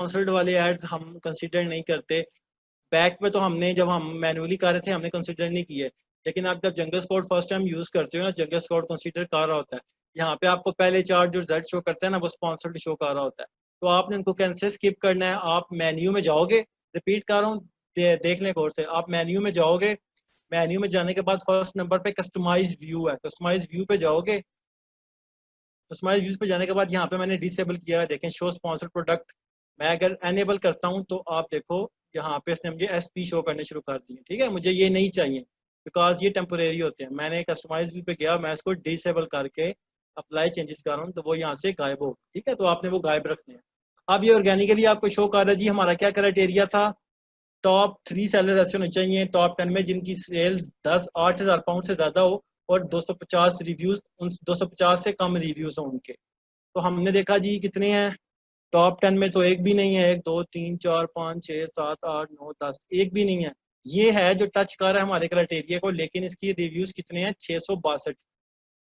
Sponsored वाले add हम consider नहीं करते। बैक पे तो हमने जब हम मैनुअली कर रहे थे हमने कंसिडर नहीं किए, लेकिन आप जब जंगल स्क्वाड फर्स्ट टाइम यूज करते हो ना, जंगल स्क्वाड कंसिडर कर रहा होता है। यहाँ पे आपको पहले चार जो रिजल्ट शो करता है ना, वो स्पॉन्सर्ड शो कर रहा होता है। तो आपने उनको कैंसिल स्किप करना है। आप मेन्यू में जाओगे, रिपीट कर रहा हूँ, देख लें गौर से। आप मेन्यू में जाओगे, मेन्यू में जाने के बाद फर्स्ट नंबर पे कस्टमाइज व्यू है, कस्टमाइज व्यू पे जाओगे। कस्टमाइज व्यूज पे जाने के बाद यहाँ पे मैंने डिसेबल किया है, देखें शो स्पॉन्सर्ड प्रोडक्ट। मैं अगर एनेबल करता हूँ तो आप देखो यहाँ पे इसने मुझे एसपी शो करने शुरू कर दिए। ठीक है, मुझे ये नहीं चाहिए बिकॉज ये टेम्पोरेरी होते हैं। मैंने कस्टमाइज व्यू पे गया, मैं इसको डिसेबल करके अप्लाई चेंजेस कर रहा हूँ, तो वो यहाँ से गायब हो। ठीक है, तो आपने वो गायब रखने हैं। अब ये ऑर्गेनिकली आपको शो कर रहा है जी हमारा क्या क्राइटेरिया था। टॉप 3 सेलर्स ऐसे होने चाहिए टॉप 10 में जिनकी सेल्स 8,000 पाउंड से ज्यादा हो और 250 रिव्यूज, उन 250 से कम रिव्यूज हो उनके। तो हमने देखा जी कितने हैं टॉप 10 में, तो एक भी नहीं है। 1 2 3 4 5 6 7 8 9 10, एक भी नहीं है। ये है जो टच कर रहा है हमारे क्राइटेरिया को, लेकिन इसकी रिव्यूज कितने हैं 662।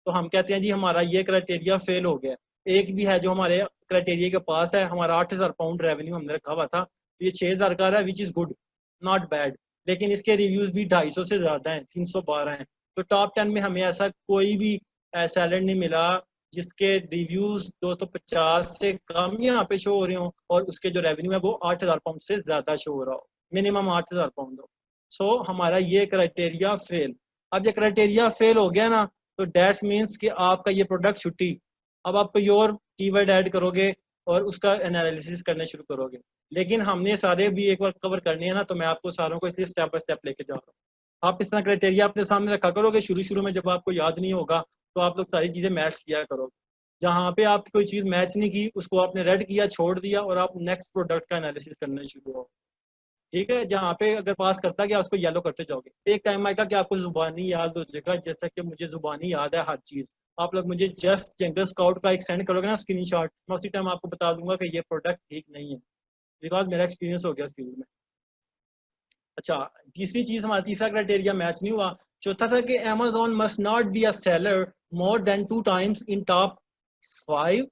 तो हम कहते हैं जी हमारा ये क्राइटेरिया फेल हो गया। एक भी है जो हमारे क्राइटेरिया के पास है, हमारा 8,000 पाउंड रेवेन्यू हमने रखा हुआ था, तो ये 6,000 का रहा है, which is good, not bad. लेकिन इसके रिव्यूज भी 250 से ज्यादा हैं, 312 हैं। तो टॉप 10 में हमें ऐसा कोई भी सैलड नहीं मिला जिसके रिव्यूज 250 से कम यहाँ पे शो हो रहे हो और उसके जो रेवेन्यू है वो 8,000 पाउंड से ज्यादा शो हो रहा हो, मिनिमम 8,000 पाउंड हो। सो हमारा ये क्राइटेरिया फेल। अब ये क्राइटेरिया फेल हो गया ना, तो डेट्स मीन्स कि आपका ये प्रोडक्ट छुट्टी। अब आप कोई और कीवर्ड ऐड करोगे और उसका एनालिसिस करने शुरू करोगे। लेकिन हमने सारे भी एक बार कवर करने हैं ना, तो मैं आपको सारों को इसलिए स्टेप बाय स्टेप लेके जा रहा हूँ। आप इस तरह क्राइटेरिया अपने सामने रखा करोगे, शुरू शुरू में जब आपको याद नहीं होगा तो आप लोग सारी चीजें मैच किया करोगे। जहाँ पे आपकी कोई चीज मैच नहीं की उसको आपने रेड किया, छोड़ दिया, और आप नेक्स्ट प्रोडक्ट का एनालिसिस करने शुरू हो। ठीक है, जहाँ पे अगर पास करता गया उसको येलो करते जाओगे। एक टाइम आएगा कि आपको जुबानी याद हो जाएगा, जैसा कि मुझे जुबानी याद है हर चीज। आप लोग मुझे जस्ट जंगल स्काउट का एक सेंड करोगे ना स्क्रीनशॉट, मैं उसी टाइम आपको बता दूंगा कि ये प्रोडक्ट ठीक नहीं है, बिकॉज मेरा एक्सपीरियंस हो गया इस फील्ड में। अच्छा, तीसरी चीज, हमारा तीसरा क्राइटेरिया मैच नहीं हुआ। चौथा था कि Amazon must not be a seller more than 2 times in top 5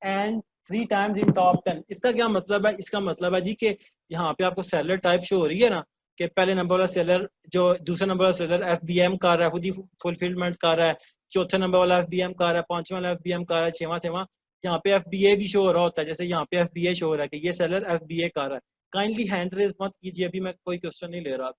and 3 times in top 10। इसका क्या मतलब है? इसका मतलब है जी कि यहाँ पे आपको सेलर टाइप शो हो रही है ना, कि पहले नंबर वाला सेलर, जो दूसरा नंबर वाला सेलर FBM कर रहा है, खुद ही फुलफिलमेंट कर रहा है। चौथे नंबर वाला FBM कर रहा है, पांचवा वाला FBM कर रहा है, छठवां यहाँ पे FBA भी शो हो रहा होता है। जैसे यहाँ पे FBA शो हो रहा है कि ये सेलर FBA कर रहा है। काइंडली हैंड रेज मत कीजिए, अभी मैं कोई क्वेश्चन नहीं ले रहा।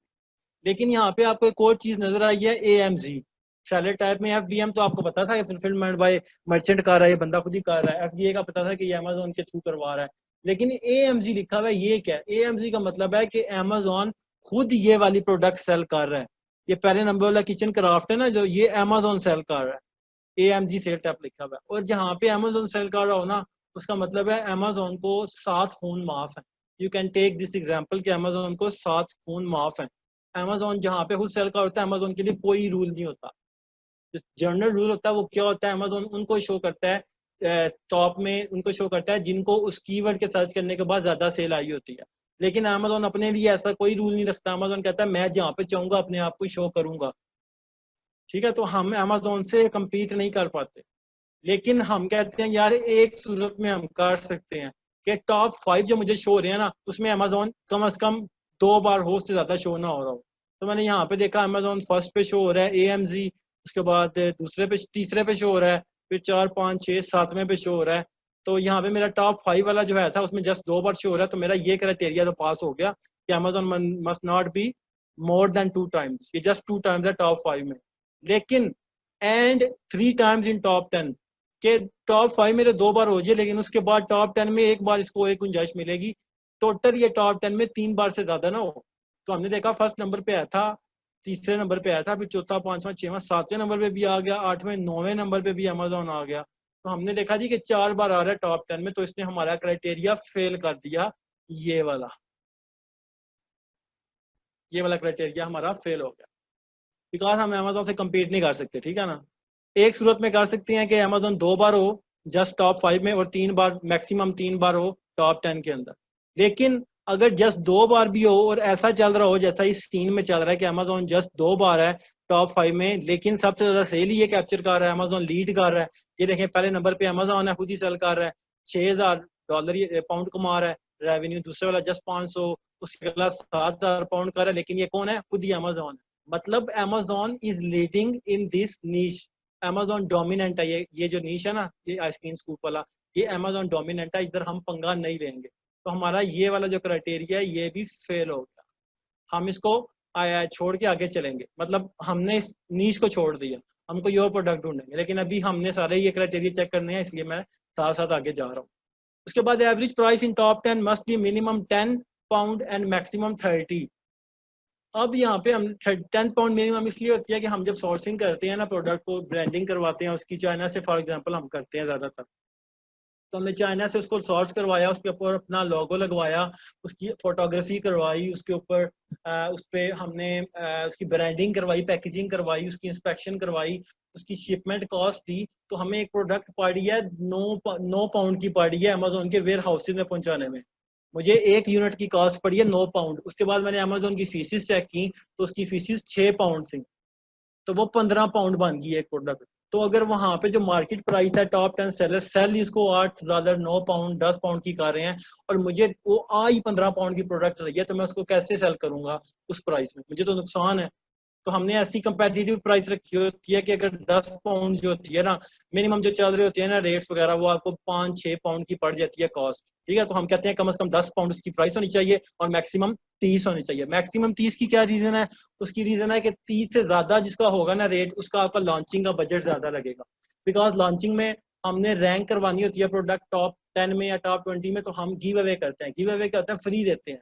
लेकिन यहाँ पे आपको एक और चीज नजर आई है, AMG सैलड टाइप में। FBM तो आपको पता था कि फुलफिलमेंट बाय मर्चेंट कर रहा है, ये बंदा खुद ही कर रहा है। FBA का पता था कि ये अमेजोन के थ्रू करवा रहा है। लेकिन AMG लिखा हुआ है, ये क्या है? AMG का मतलब है कि अमेजोन खुद ये वाली प्रोडक्ट सेल कर रहा है। ये पहले नंबर वाला किचन क्राफ्ट है ना, जो ये अमेजोन सेल कर रहा है। AMG सेल टाइप लिखा हुआ है। और जहाँ पे अमेजोन सेल कर रहा हो ना, उसका मतलब है अमेजोन को 7 खून माफ है। You can take this example कि अमेजोन को 7 खून माफ है। अमेजोन जहाँ पे खुद सेल का होता है, अमेजोन के लिए कोई रूल नहीं होता। जनरल रूल होता है वो क्या होता है, अमेजोन उनको शो करता है टॉप में, उनको शो करता है जिनको उस कीवर्ड के सर्च करने के बाद ज्यादा सेल आई होती है। लेकिन अमेजोन अपने लिए ऐसा कोई रूल नहीं रखता। अमेजोन कहता है मैं जहाँ पे चाहूंगा अपने आप को शो करूंगा। ठीक है, तो हम अमेजोन से कम्पीट नहीं कर पाते। लेकिन हम कहते हैं यार एक सूरत में हम कर सकते हैं कि टॉप 5 जो मुझे शो हो रहे हैं ना, उसमें अमेजोन कम से कम 2 बार हो, उससे ज्यादा शो ना हो रहा हो। तो मैंने यहाँ पे देखा अमेजोन फर्स्ट पे शो हो रहा है AMG, उसके बाद दूसरे पे, तीसरे पे शो हो रहा है, फिर 4 5 6 7वें पे शो हो रहा है। तो यहाँ पे मेरा टॉप 5 वाला जो है था उसमें जस्ट 2 बार शो हो रहा है। तो मेरा ये क्राइटेरिया तो पास हो गया कि Amazon must not be more than 2 times. ये जस्ट 2 टाइम्स है टॉप 5 में। लेकिन एंड 3 टाइम्स इन टॉप 10 के टॉप 5 मेरे 2 बार हो जाए, लेकिन उसके बाद टॉप 10 में एक बार इसको एक गुंजाइश मिलेगी। टोटल ये टॉप 10 में 3 बार से ज्यादा ना हो। तो हमने देखा फर्स्ट नंबर पे आया था, तीसरे नंबर पे आया था, फिर चौथा, पांचवा, छठवां, 7वें नंबर पे भी आ गया, 8वें 9वें नंबर पे भी अमेजोन आ गया। तो हमने देखा जी कि 4 बार आ रहा है टॉप 10 में, तो इसने हमारा क्राइटेरिया फेल कर दिया। ये वाला ये वाला क्राइटेरिया हमारा फेल हो गया, बिकॉज हम अमेजोन से कम्पीट नहीं कर सकते। ठीक है ना, एक सूरत में कर सकते हैं कि अमेजोन 2 बार हो जस्ट टॉप 5 में, और 3 बार, मैक्सिमम 3 बार हो टॉप 10 के अंदर। लेकिन अगर जस्ट 2 बार भी हो और ऐसा चल रहा हो जैसा इस सीन में चल रहा है कि अमेजोन जस्ट 2 बार है टॉप 5 में, लेकिन सबसे ज्यादा सेल ही ये कैप्चर कर रहा है, अमेजोन लीड कर रहा है। ये देखें पहले नंबर पे अमेजोन है, खुद ही सेल कर रहा है, 6,000 डॉलर पाउंड कमा रहा है रेवेन्यू, दूसरे वाला जस्ट 500, उसके अगला 7,000 पाउंड कर रहा है, लेकिन ये कौन है? खुद ही अमेजोन है। मतलब Amazon is leading in this niche, Amazon dominant है। ये जो नीश है ना, ये आइसक्रीम स्कूप वाला, ये अमेजोन डोमिनेंट है, इधर हम पंगा नहीं लेंगे। तो हमारा ये वाला जो क्राइटेरिया है ये भी फेल हो गया, हम इसको छोड़ के आगे चलेंगे। मतलब हमने इस नीश को छोड़ दिया, हमको ये प्रोडक्ट ढूंढेंगे, लेकिन अभी हमने सारे ये क्राइटेरिया चेक करने हैं, इसलिए मैं साथ साथ आगे जा रहा हूँ। उसके बाद average price in top 10 must B minimum 10 pound and maximum 30। अब यहाँ पे हम 10 पाउंड मिनिमम इसलिए होती है कि हम जब सोर्सिंग करते हैं ना, प्रोडक्ट को ब्रांडिंग करवाते हैं उसकी, चाइना से फॉर एग्जांपल हम करते हैं ज़्यादातर, तो हमने चाइना से उसको सोर्स करवाया, उसके ऊपर अपना लोगो लगवाया, उसकी फोटोग्राफी करवाई, उसके ऊपर उस पर हमने उसकी ब्रांडिंग करवाई, पैकेजिंग करवाई, उसकी इंस्पेक्शन करवाई, उसकी शिपमेंट कॉस्ट दी, तो हमें एक प्रोडक्ट पड़ी है 9 पाउंड की पड़ी है अमेजोन के वेयर हाउसेज में पहुंचाने में। मुझे 1 यूनिट की कॉस्ट पड़ी है 9 पाउंड। उसके बाद मैंने अमेजोन की फीसिस चेक की, तो उसकी फीसिस 6 पाउंड थी, तो वो 15 पाउंड बन गई एक प्रोडक्ट। तो अगर वहां पे जो मार्केट प्राइस है टॉप 10 सेलर सेल इसको $8, 9 पाउंड 10 पाउंड की कर रहे हैं, और मुझे वो आई 15 पाउंड की प्रोडक्ट रही है, तो मैं उसको कैसे सेल करूंगा उस प्राइस में? मुझे तो नुकसान है। तो हमने ऐसी कंपेटिटिव प्राइस रखी होती है कि अगर 10 पाउंड जो होती है ना, मिनिमम जो चल रहे होते हैं ना रेट्स वगैरह, वो आपको 5-6 पाउंड की पड़ जाती है कॉस्ट, ठीक है। तो हम कहते हैं कम से कम 10 पाउंड उसकी प्राइस होनी चाहिए और मैक्सिमम 30 होनी चाहिए। मैक्सिमम 30 की क्या रीजन है? उसकी रीजन है कि 30 से ज्यादा जिसका होगा ना रेट, उसका आपका लॉन्चिंग का बजट ज्यादा लगेगा। बिकॉज लॉन्चिंग में हमने रैंक करवानी होती है प्रोडक्ट टॉप 10 में या टॉप 20 में, तो हम गिव अवे करते हैं। गिव अवे क्या होता है? फ्री देते हैं,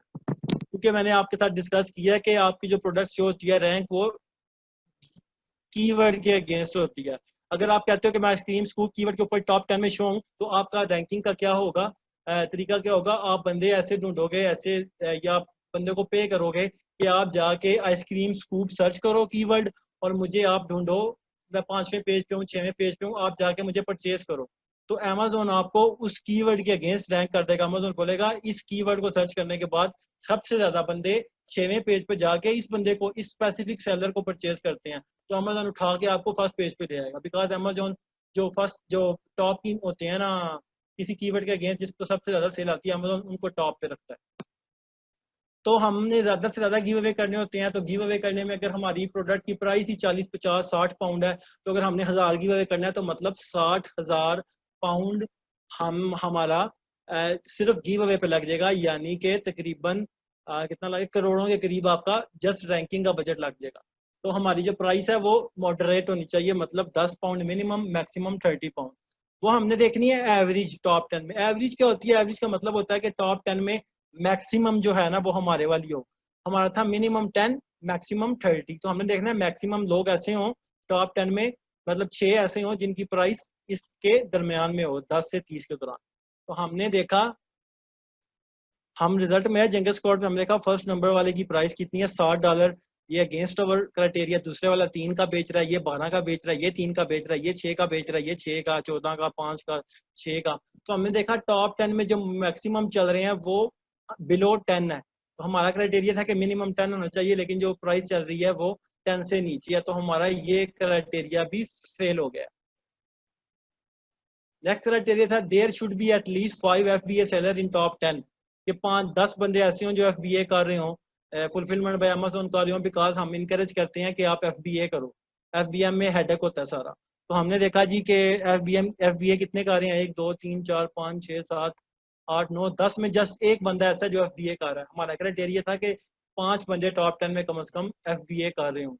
क्योंकि मैंने आपके साथ डिस्कस किया है कि आपकी जो प्रोडक्ट शो होती है रैंक, वो कीवर्ड के अगेंस्ट होती है। अगर आप कहते हो कि मैं आइसक्रीम स्कूप कीवर्ड के ऊपर टॉप 10 में शो हूँ, तो आपका रैंकिंग का क्या होगा? तरीका क्या होगा? आप बंदे ऐसे ढूंढोगे, ऐसे या बंदे को पे करोगे कि आप जाके आइसक्रीम स्कूप सर्च करो कीवर्ड, और मुझे आप ढूंढो, मैं 5वें पेज पे हूँ, 6वें पेज पे हूँ, आप जाके मुझे परचेज करो। तो अमेजोन आपको उस कीवर्ड के अगेंस्ट रैंक कर देगा। अमेजोन बोलेगा इस कीवर्ड को सर्च करने के बाद सबसे ज्यादा बंदे 6वें पेज पे जाके इस बंदे को, इस स्पेसिफिक सेलर को परचेज करते हैं, तो अमेजोन उठा के आपको फर्स्ट पेज पे ले आएगा। बिकॉज अमेजोन जो फर्स्ट जो टॉप की होते हैं ना किसी कीवर्ड के अगेंस्ट, जिसको सबसे ज्यादा सेल आती है, अमेजोन उनको टॉप पे रखता है। तो हमने ज्यादा से ज्यादा गिव अवे करने होते हैं, तो गिव अवे करने में अगर हमारी प्रोडक्ट की प्राइस ही 40, 50, 60 पाउंड है, तो अगर हमने 1000 गिव अवे करना है, तो मतलब 60,000 पाउंड हम हमारा सिर्फ गिव अवे पे लग जाएगा, यानी कि तकरीबन कितना लगे, करोड़ों के करीब आपका जस्ट रैंकिंग का बजट लग जाएगा। तो हमारी जो प्राइस है वो मॉडरेट होनी चाहिए, मतलब 10 पाउंड मिनिमम, मैक्सिमम 30 पाउंड। वो हमने देखनी है एवरेज टॉप 10 में। एवरेज क्या होती है? एवरेज का मतलब होता है कि टॉप 10 में मैक्सिमम जो है ना वो हमारे वाली हो। हमारा था मिनिमम 10, मैक्सिमम 30, तो हमने देखना है मैक्सिमम लोग ऐसे हों टॉप 10 में, मतलब 6 ऐसे हों जिनकी प्राइस इसके दरमियान में हो, 10 से 30 के दौरान। तो हमने देखा, हम रिजल्ट में है जेंगस स्क्वाड में हमने देखा फर्स्ट नंबर वाले की प्राइस कितनी है, $60। ये अगेंस्ट ओवर क्राइटेरिया। दूसरे वाला 3 का बेच रहा है, ये 12 का बेच रहा है, ये 3 का बेच रहा है, ये 6 का बेच रहा है, ये 6 का, 14 का, 5 का, 6 का। तो हमने देखा टॉप 10 में जो मैक्सिमम चल रहे हैं वो बिलो 10 है। तो हमारा क्राइटेरिया था कि मिनिमम 10 होना चाहिए, लेकिन जो प्राइस चल रही है वो 10 से नीचे है, तो हमारा ये क्राइटेरिया भी फेल हो गया। नेक्स्ट क्राइटेरिया था there should be at least 5 FBA seller in top 10, कि 5-10 बंदे ऐसे हों जो FBA कर रहे हों, फुलफिलमेंट बाय अमेज़न कर रहे हों, बिकॉज हम इनकरेज करते हैं कि आप FBA करो। FBM में हेडेक होता है सारा। तो हमने देखा जी कि FBA कितने कर रहे हैं, 1 2 3 4 5 6 7 8 9 10 में जस्ट एक बंदा ऐसा है जो FBA कर रहा है। हमारा क्राइटेरिया था कि 5 बंदे टॉप 10 में कम से कम FBA कर रहे हों,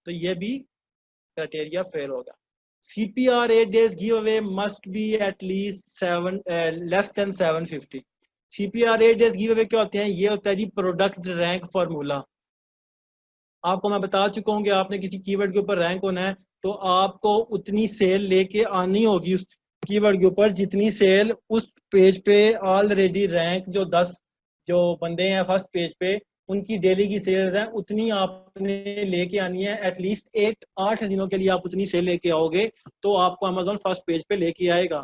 तो ये भी क्राइटेरिया फेल होगा। CPR 8 days giveaway must be at least less than 750। CPR 8 days giveaway क्या होते हैं? ये होता है जी प्रोडक्ट रैंक फार्मूला। आपको मैं बता चुका हूँ कि आपने किसी कीवर्ड के ऊपर रैंक होना है, तो आपको उतनी सेल लेके आनी होगी उस कीवर्ड के ऊपर जितनी सेल उस पेज पे ऑलरेडी रैंक, जो 10 जो बंदे हैं फर्स्ट पेज पे उनकी डेली की सेल्स है, उतनी आपने लेके आनी है। एटलीस्ट 8 दिनों के लिए आप उतनी सेल लेके आओगे तो आपको अमेजोन फर्स्ट पेज पे लेके आएगा।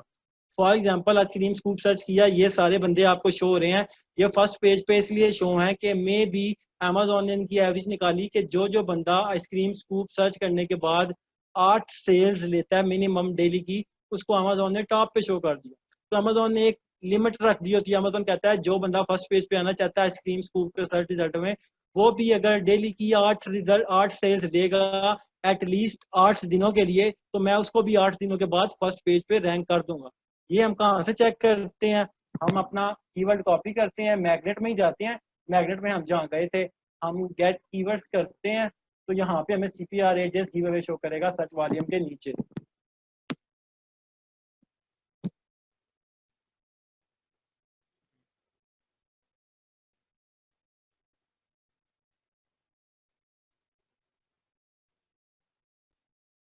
For example ice cream scoop search किया, ये सारे बंदे आपको शो हो रहे हैं, ये फर्स्ट पेज पे इसलिए शो है कि मे बी अमेजोन ने इनकी एवरेज निकाली कि जो बंदा आइसक्रीम स्कूप सर्च करने के बाद 8 सेल्स लेता है मिनिमम डेली की, उसको अमेजोन ने टॉप पे शो कर दिया। तो अमेजोन ने एक लिमिट रख दी होती है। अमेज़न कहता है जो बंदा फर्स्ट पेज पे आना चाहता है आइसक्रीम स्कूप के सर्च रिजल्ट में, वो भी अगर डेली की 8 सेल्स देगा एटलीस्ट 8 दिनों के लिए, तो मैं उसको भी 8 दिनों के बाद फर्स्ट पेज पे रैंक कर दूंगा। ये हम कहाँ से चेक करते हैं? हम अपना कीवर्ड कॉपी करते हैं, मैग्नेट में ही जाते हैं। मैग्नेट में हम जहाँ गए थे, हम गेट कीवर्ड्स करते हैं, तो यहाँ पे हमें CPR ages give away show करेगा सर्च वॉल्यूम के नीचे।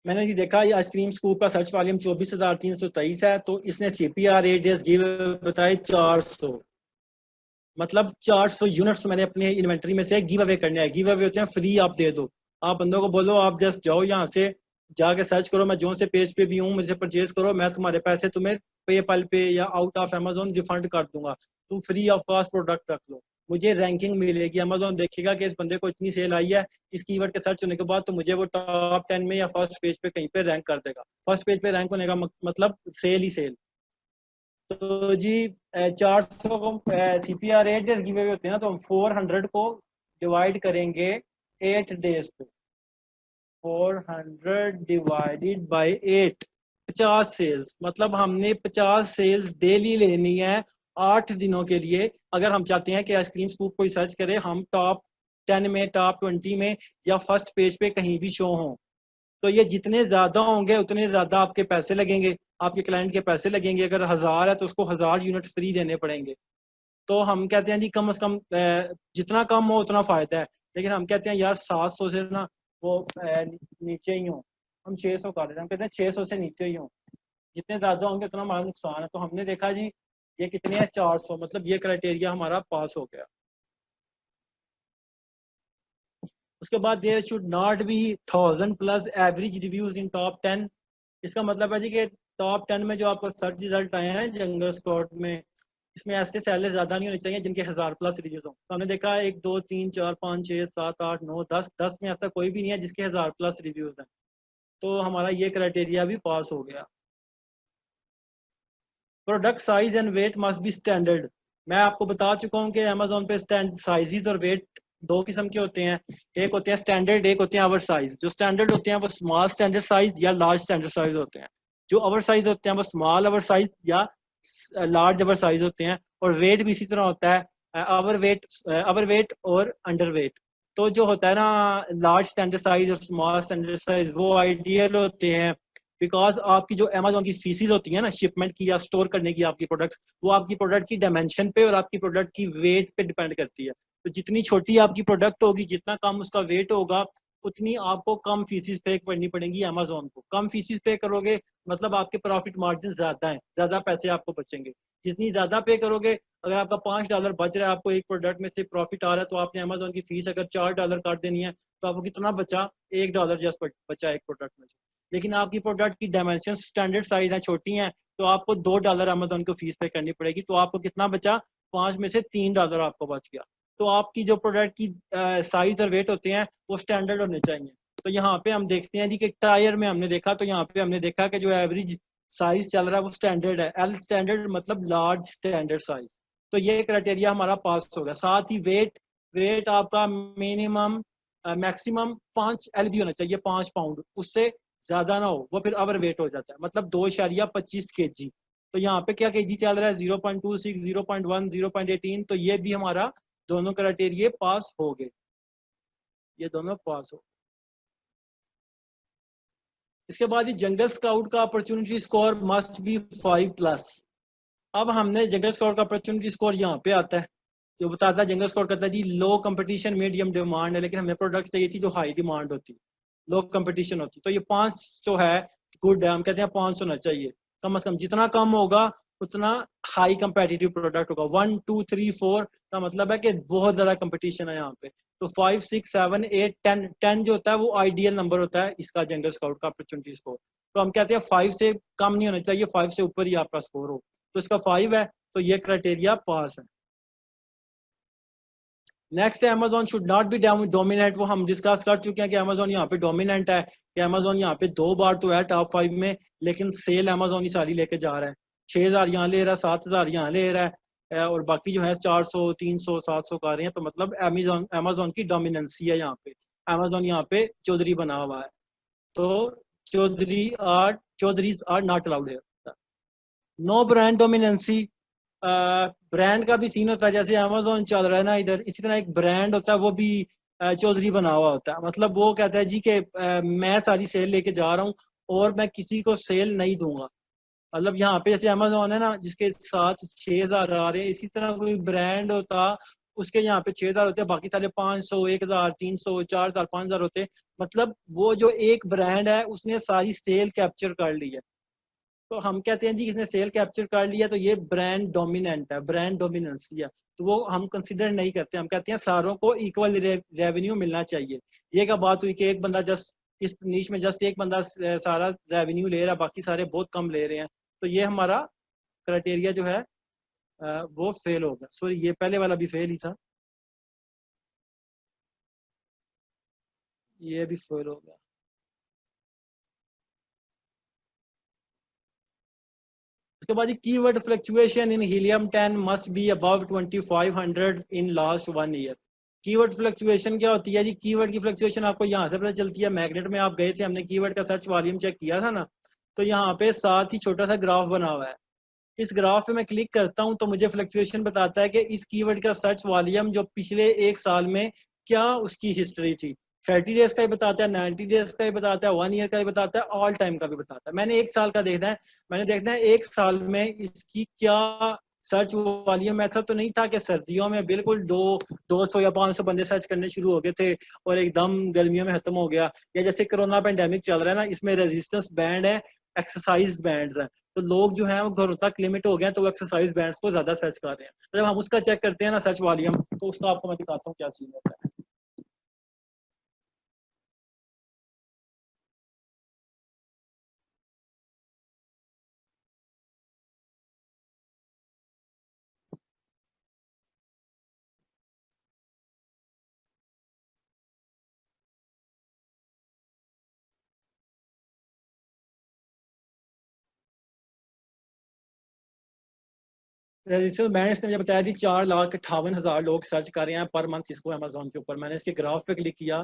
मैंने ये देखा, ये आइसक्रीम स्कूप का सर्च वॉल्यूम 24,323 है, तो इसने CPR एजेस गिव बताए 400। मतलब 400 यूनिट्स मैंने अपने इन्वेंटरी में से गिव अवे करने हैं। गिव अवे होते हैं फ्री, आप दे दो। आप बंदों को बोलो आप जस्ट जाओ यहाँ से, जाके सर्च करो, मैं जो से पेज पे भी हूँ मुझे परचेज करो, मैं तुम्हारे पैसे तुम्हें पेपल पे या आउट ऑफ अमेजोन रिफंड कर दूंगा, तुम फ्री ऑफ कॉस्ट प्रोडक्ट रख लो। मुझे रैंकिंग मिलेगी, अमेजोन देखेगा कि इस बंदे को इतनी सेल आई है इस कीवर्ड के सर्च होने के बाद, तो मुझे वो टॉप 10 में या फर्स्ट पेज पे कहीं पे रैंक कर देगा। फर्स्ट पेज पे रैंक होने का मतलब सेल ही सेल। तो जी 400 को CPR 8 डेज गिवे हुए होते हैं ना, तो हम 400 को डिवाइड करेंगे 8 डेज पे। 400 डिवाइडेड बाई 8, 50 सेल्स। मतलब हमने 50 सेल्स डेली लेनी है 8 दिनों के लिए। अगर हम चाहते हैं कि आइसक्रीम स्कूप कोई सर्च करे, हम टॉप 10 में, टॉप 20 में या फर्स्ट पेज पे कहीं भी शो हों, तो ये जितने ज्यादा होंगे उतने ज्यादा आपके पैसे लगेंगे, आपके क्लाइंट के पैसे लगेंगे। अगर 1000 है तो उसको 1000 यूनिट फ्री देने पड़ेंगे। तो हम कहते हैं जी कम से कम जितना कम हो उतना फायदा है। लेकिन हम कहते हैं यार 700 से ना वो नीचे ही हो, हम 600 कर देते हैं। हम कहते हैं 600 से नीचे ही हो, जितने ज्यादा होंगे उतना हमारा नुकसान है। तो हमने देखा जी ये कितने हैं 400, मतलब ये क्राइटेरिया हमारा पास हो गया। उसके बाद there should not be 1000+ average reviews in top 10। इसका मतलब है जी कि टॉप 10 में जो आपको सर्च रिजल्ट आए हैं जंगल स्क्वाड में, इसमें ऐसे सेलर ज्यादा नहीं होने चाहिए जिनके 1000+ रिव्यूज हों। तो हमने देखा 1 2 3 4 5 6 7 8 9 10 में ऐसा कोई भी नहीं है जिसके 1000+ रिव्यूज हैं। तो हमारा ये क्राइटेरिया भी पास हो गया। Product size and weight must be standard. मैं आपको बता चुका हूँ कि अमेजोन पे साइजेस और वेट दो किस्म के होते हैं। एक होते हैं स्टैंडर्ड, एक होते हैं ओवर साइज। जो स्टैंडर्ड होते हैं वो स्मॉल स्टैंडर्ड साइज या लार्ज स्टैंडर्ड साइज होते हैं। जो ओवर साइज होते हैं वो स्मॉल ओवर साइज या लार्ज ओवर साइज होते हैं। और वेट भी इसी तरह होता है, ओवर वेट और अंडर वेट। तो जो होता है ना लार्ज स्टैंडर्ड साइज और स्मॉल स्टैंडर्ड साइज, वो आइडियल होते हैं, बिकॉज आपकी जो अमेजोन की फीसिस होती है ना शिपमेंट की या स्टोर करने की आपकी प्रोडक्ट्स, वो आपकी प्रोडक्ट की डायमेंशन पे और आपकी प्रोडक्ट की वेट पे डिपेंड करती है। तो जितनी छोटी आपकी प्रोडक्ट होगी, जितना कम उसका वेट होगा, उतनी आपको कम फीसिस पे करनी पड़ेगी अमेजोन को। कम फीसिस पे करोगे मतलब आपके प्रॉफिट मार्जिन ज्यादा है, ज्यादा पैसे आपको बचेंगे। जितनी ज्यादा पे करोगे, अगर आपका $5 बच रहा है, आपको एक प्रोडक्ट में से प्रॉफिट आ रहा है, तो आपने अमेजोन की फीस अगर $4 काट देनी है, तो आपको कितना बचा? $1 जस्ट बचा एक प्रोडक्ट में। लेकिन आपकी प्रोडक्ट की डायमेंशन स्टैंडर्ड साइज है, छोटी हैं, तो आपको $2 अमेजोन को फीस पे करनी पड़ेगी। तो आपको कितना बचा? 5 में से $3 आपको बच गया। तो आपकी जो प्रोडक्ट की साइज और वेट होते हैं वो स्टैंडर्ड होने चाहिए। तो यहाँ पे हम देखते हैं जी कि टायर में हमने देखा, तो यहाँ पे हमने देखा कि जो एवरेज साइज चल रहा है वो स्टैंडर्ड है। एल स्टैंडर्ड मतलब लार्ज स्टैंडर्ड साइज। तो ये क्राइटेरिया हमारा पास हो गया। साथ ही वेट, वेट आपका मिनिमम मैक्सिमम 5 LB होना चाहिए, 5 पाउंड। उससे ज्यादा ना हो, वो फिर ओवर वेट हो जाता है, मतलब 2.25 kg। तो यहाँ पे क्या केजी चल रहा है? 0.26, 0.1, 0.18। तो ये भी हमारा दोनों क्राइटेरिया पास हो गए, ये दोनों पास हो। इसके बाद ही जंगल स्काउट का अपॉर्चुनिटी स्कोर मस्ट बी 5+। अब हमने जंगल स्काउट का अपॉर्चुनिटी स्कोर यहाँ पे आता है, जो बताता है जंगल स्काउट कहता है जी लो कंपटीशन मीडियम डिमांड है, लेकिन हमें प्रोडक्ट चाहिए थी जो हाई डिमांड होती, लो कंपटीशन होती। तो ये 5 जो है गुड है, हम कहते हैं 5 होना चाहिए कम से कम। जितना कम होगा उतना हाई कंपेटिटिव प्रोडक्ट होगा। 1 2 3 4 का मतलब है कि बहुत ज्यादा कंपटीशन है यहाँ पे। तो 5 6 7 8 10 जो होता है वो आइडियल नंबर होता है इसका जंगल स्काउट का अपॉर्चुनिटी स्कोर। तो हम कहते हैं 5 से कम नहीं होना चाहिए, 5 से ऊपर ही आपका स्कोर हो। तो इसका 5 है, तो ये क्राइटेरिया पास है। नेक्स्ट है Amazon should not B dominant. वो हम डिस्कस कर चुके हैं कि अमेजोन यहाँ पे डोमिनेंट है, कि अमेजोन यहाँ पे 2 बार तो है टॉप 5 में, लेकिन सेल अमेजोन ही सारी लेके जा रहा है। 6,000 यहाँ ले रहा है, 7,000 यहाँ ले रहा है, और बाकी जो है 400, 300, 700 कारें हैं। तो मतलब अमेजोन अमेजोन की डोमिनेंसी है यहाँ पे। अमेजोन यहाँ पे चौधरी बना हुआ है। तो चौधरीज आर नॉट अलाउड है। No brand dominancy. ब्रांड का भी सीन होता है, जैसे अमेजोन चल रहा है ना इधर, इसी तरह एक ब्रांड होता है, वो भी चौधरी बना हुआ होता है। मतलब वो कहता है जी कि मैं सारी सेल लेके जा रहा हूँ और मैं किसी को सेल नहीं दूंगा। मतलब यहाँ पे जैसे अमेजोन है ना, जिसके साथ 6,000 आ रहे हैं, इसी तरह कोई ब्रांड होता, उसके यहाँ पे 6,000 होते हैं, बाकी सारे 500, 1,000, 300, 4,000, 5,000 होते हैं। मतलब वो जो एक ब्रांड है उसने सारी सेल कैप्चर कर ली है। तो हम कहते हैं जी किसने सेल कैप्चर कर लिया, तो ये ब्रांड डोमिनेंट है, ब्रांड डोमिनेंसी है। तो वो हम कंसिडर नहीं करते। हम कहते हैं सारों को इक्वल रेवेन्यू मिलना चाहिए। ये क्या बात हुई कि एक बंदा जस्ट इस नीच में जस्ट एक बंदा सारा रेवेन्यू ले रहा है, बाकी सारे बहुत कम ले रहे हैं। तो ये हमारा क्राइटेरिया जो है वो फेल होगा। सॉरी, ये पहले वाला भी फेल ही था, ये भी फेल हो गया। उसके बाद keyword fluctuation in Helium 10 must be above 2500 in last 1 year. Keyword fluctuation क्या होती है जी? कीवर्ड की फ्लक्चुएशन आपको यहाँ से पता चलती है। मैग्नेट में आप गए थे, हमने कीवर्ड का सर्च वॉल्यूम चेक किया था ना, तो यहाँ पे साथ ही छोटा सा ग्राफ बना हुआ है। इस ग्राफ पे मैं क्लिक करता हूँ तो मुझे फ्लक्चुएशन बताता है कि इस कीवर्ड का सर्च वॉल्यूम जो पिछले एक साल में क्या उसकी हिस्ट्री थी। 30 डेज का ही बताता है, 90 डेज का ही बताता है, 1 ईयर का ही बताता है, ऑल टाइम का भी बताता है। मैंने एक साल का देखना है। मैंने देखना है एक साल में इसकी क्या सर्च वॉल्यूम। ऐसा तो नहीं था कि सर्दियों में बिल्कुल 200 या 500 बंदे सर्च करने शुरू हो गए थे और एकदम गर्मियों में खत्म हो गया। या जैसे कोरोना पेंडेमिक चल रहा है ना, इसमें रेजिस्टेंस बैंड है, एक्सरसाइज बैंड्स हैं, तो लोग जो है वो घरों तक लिमिट हो गए हैं, तो वो एक्सरसाइज बैंड्स को ज्यादा सर्च कर रहे हैं। तो जब हम उसका चेक करते हैं ना सर्च वॉल्यूम, तो उसका आपको मैं दिखाता हूँ क्या सीन होता है। रजिस्टर मैंने इसने मुझे बताया थी 4,58,000 लोग सर्च कर रहे हैं पर मंथ इसको अमेजोन के ऊपर। मैंने इसके ग्राफ पे क्लिक किया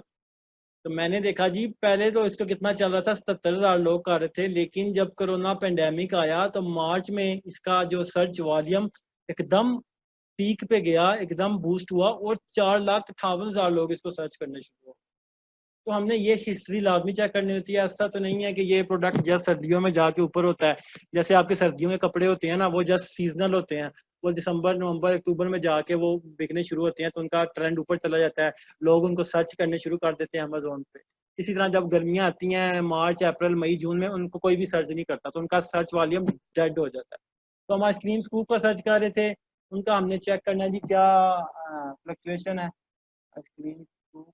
तो मैंने देखा जी पहले तो इसको कितना चल रहा था, 77,000 लोग कर रहे थे। लेकिन जब कोरोना पेंडेमिक आया तो मार्च में इसका जो सर्च वॉल्यूम एकदम पीक पे गया, एकदम बूस्ट हुआ और 4,58,000 लोग इसको सर्च करने शुरू हुए। तो हमने ये हिस्ट्री लाजमी चेक करनी होती है। ऐसा तो नहीं है कि ये प्रोडक्ट जस्ट सर्दियों में जाके ऊपर होता है। जैसे आपके सर्दियों के कपड़े होते हैं ना, वो जस्ट सीजनल होते हैं, वो दिसंबर, नवंबर, अक्टूबर में जाके वो बिकने शुरू होते हैं, तो उनका ट्रेंड ऊपर चला जाता है, लोग उनको सर्च करने शुरू कर देते हैं अमेजोन पे। इसी तरह जब गर्मियाँ आती हैं मार्च, अप्रैल, मई, जून में, उनको कोई भी सर्च नहीं करता, तो उनका सर्च वॉल्यूम डेड हो जाता है। तो हम आइसक्रीम स्कूप का सर्च कर रहे थे, उनका हमने चेक करना है जी क्या फ्लक्चुएशन है आइसक्रीम स्कूप।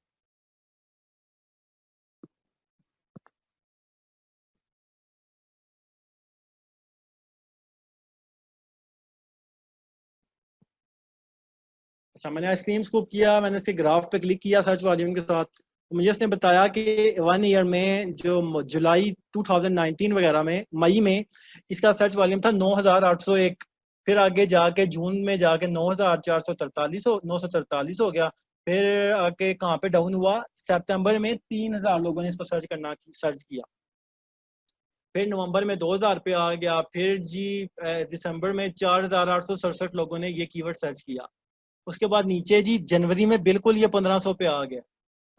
अच्छा, मैंने आइसक्रीम स्कूप किया, मैंने इसके ग्राफ पे क्लिक किया सर्च वॉल्यूम के साथ, तो मुझे उसने बताया कि 1 ईयर में जो जुलाई 2019 वगैरह में, मई में इसका सर्च वॉल्यूम था 9,801। फिर आगे जाके जून में जाके 9,443 हो 943 हो गया। फिर आके कहाँ पे डाउन हुआ, सितंबर में 3,000 लोगों ने इसको सर्च किया। फिर नवंबर में 2,000 पे आ गया। फिर जी दिसंबर में 4,867 लोगों ने ये कीवर्ड सर्च किया। उसके बाद नीचे जी जनवरी में बिल्कुल ये 1,500 पे आ गया।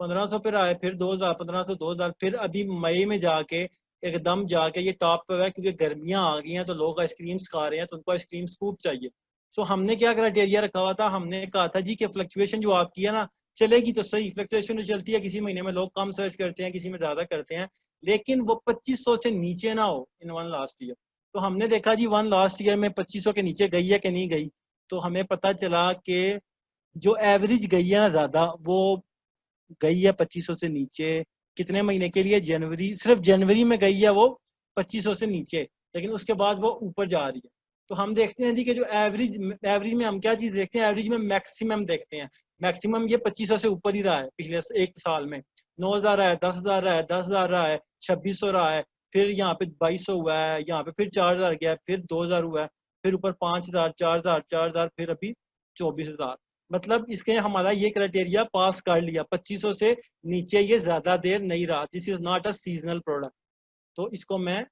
1,500 पे आए, फिर 2,000, 1,500, 2,000, फिर अभी मई में जाके एकदम जाके ये टॉप पे है, क्योंकि गर्मियां आ गई हैं तो लोग आइसक्रीम्स खा रहे हैं, तो उनको आइसक्रीम स्कूप चाहिए। तो हमने क्या क्राइटेरिया रखा हुआ था, हमने कहा था जी कि फ्लक्चुएशन जो आपकी है ना, चलेगी तो सही, फ्लक्चुएशन जो चलती है, किसी महीने में लोग कम सर्च करते हैं, किसी में ज्यादा करते हैं, लेकिन वो 2,500 से नीचे ना हो इन वन लास्ट ईयर। तो हमने देखा जी वन लास्ट ईयर में 2,500 के नीचे गई है कि नहीं गई। तो हमें पता चला कि जो एवरेज गई है ना ज्यादा, वो गई है 2,500 से नीचे। कितने महीने के लिए? जनवरी, सिर्फ जनवरी में गई है वो 2,500 से नीचे, लेकिन उसके बाद वो ऊपर जा रही है। तो हम देखते हैं जी कि जो एवरेज एवरेज में हम क्या चीज देखते हैं, एवरेज में मैक्सिमम देखते हैं। मैक्सिमम ये 2,500 से ऊपर ही रहा है पिछले एक साल में। 9,000 रहा है, 10,000 रहा है, 10,000 रहा है, 2,600 रहा है, फिर यहाँ पे 2200 हुआ है, यहाँ पे फिर 4000 गया है, फिर 2000 हुआ है, फिर ऊपर 5000, 4000, 4000, फिर अभी 24000। मतलब इसके हमारा ये क्राइटेरिया पास कर लिया, 2500 से नीचे ये ज्यादा देर नहीं रहा। This is not a seasonal product, तो इसको मैं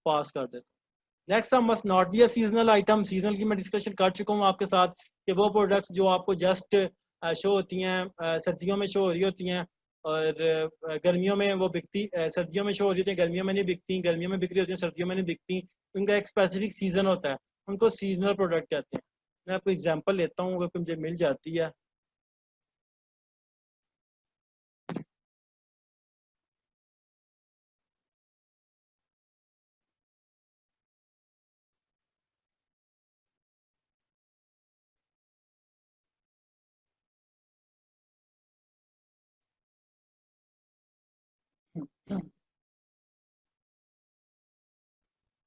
पास कर देता हूँ। Next must not be a seasonal item. Seasonal की मैं डिस्कशन कर चुका हूँ आपके साथ कि वो प्रोडक्ट्स जो आपको जस्ट शो होती हैं, सर्दियों में शो हो रही होती हैं, और गर्मियों में वो बिकती, सर्दियों में शो हो रही होती हैं, गर्मियों में नहीं बिकती, गर्मियों में बिक रही होती हैं, सर्दियों में नहीं बिकती। उनका एक स्पेसिफिक सीजन होता है, उनको सीजनल प्रोडक्ट कहते हैं। मैं आपको एग्जांपल लेता हूँ अगर मुझे मिल जाती है।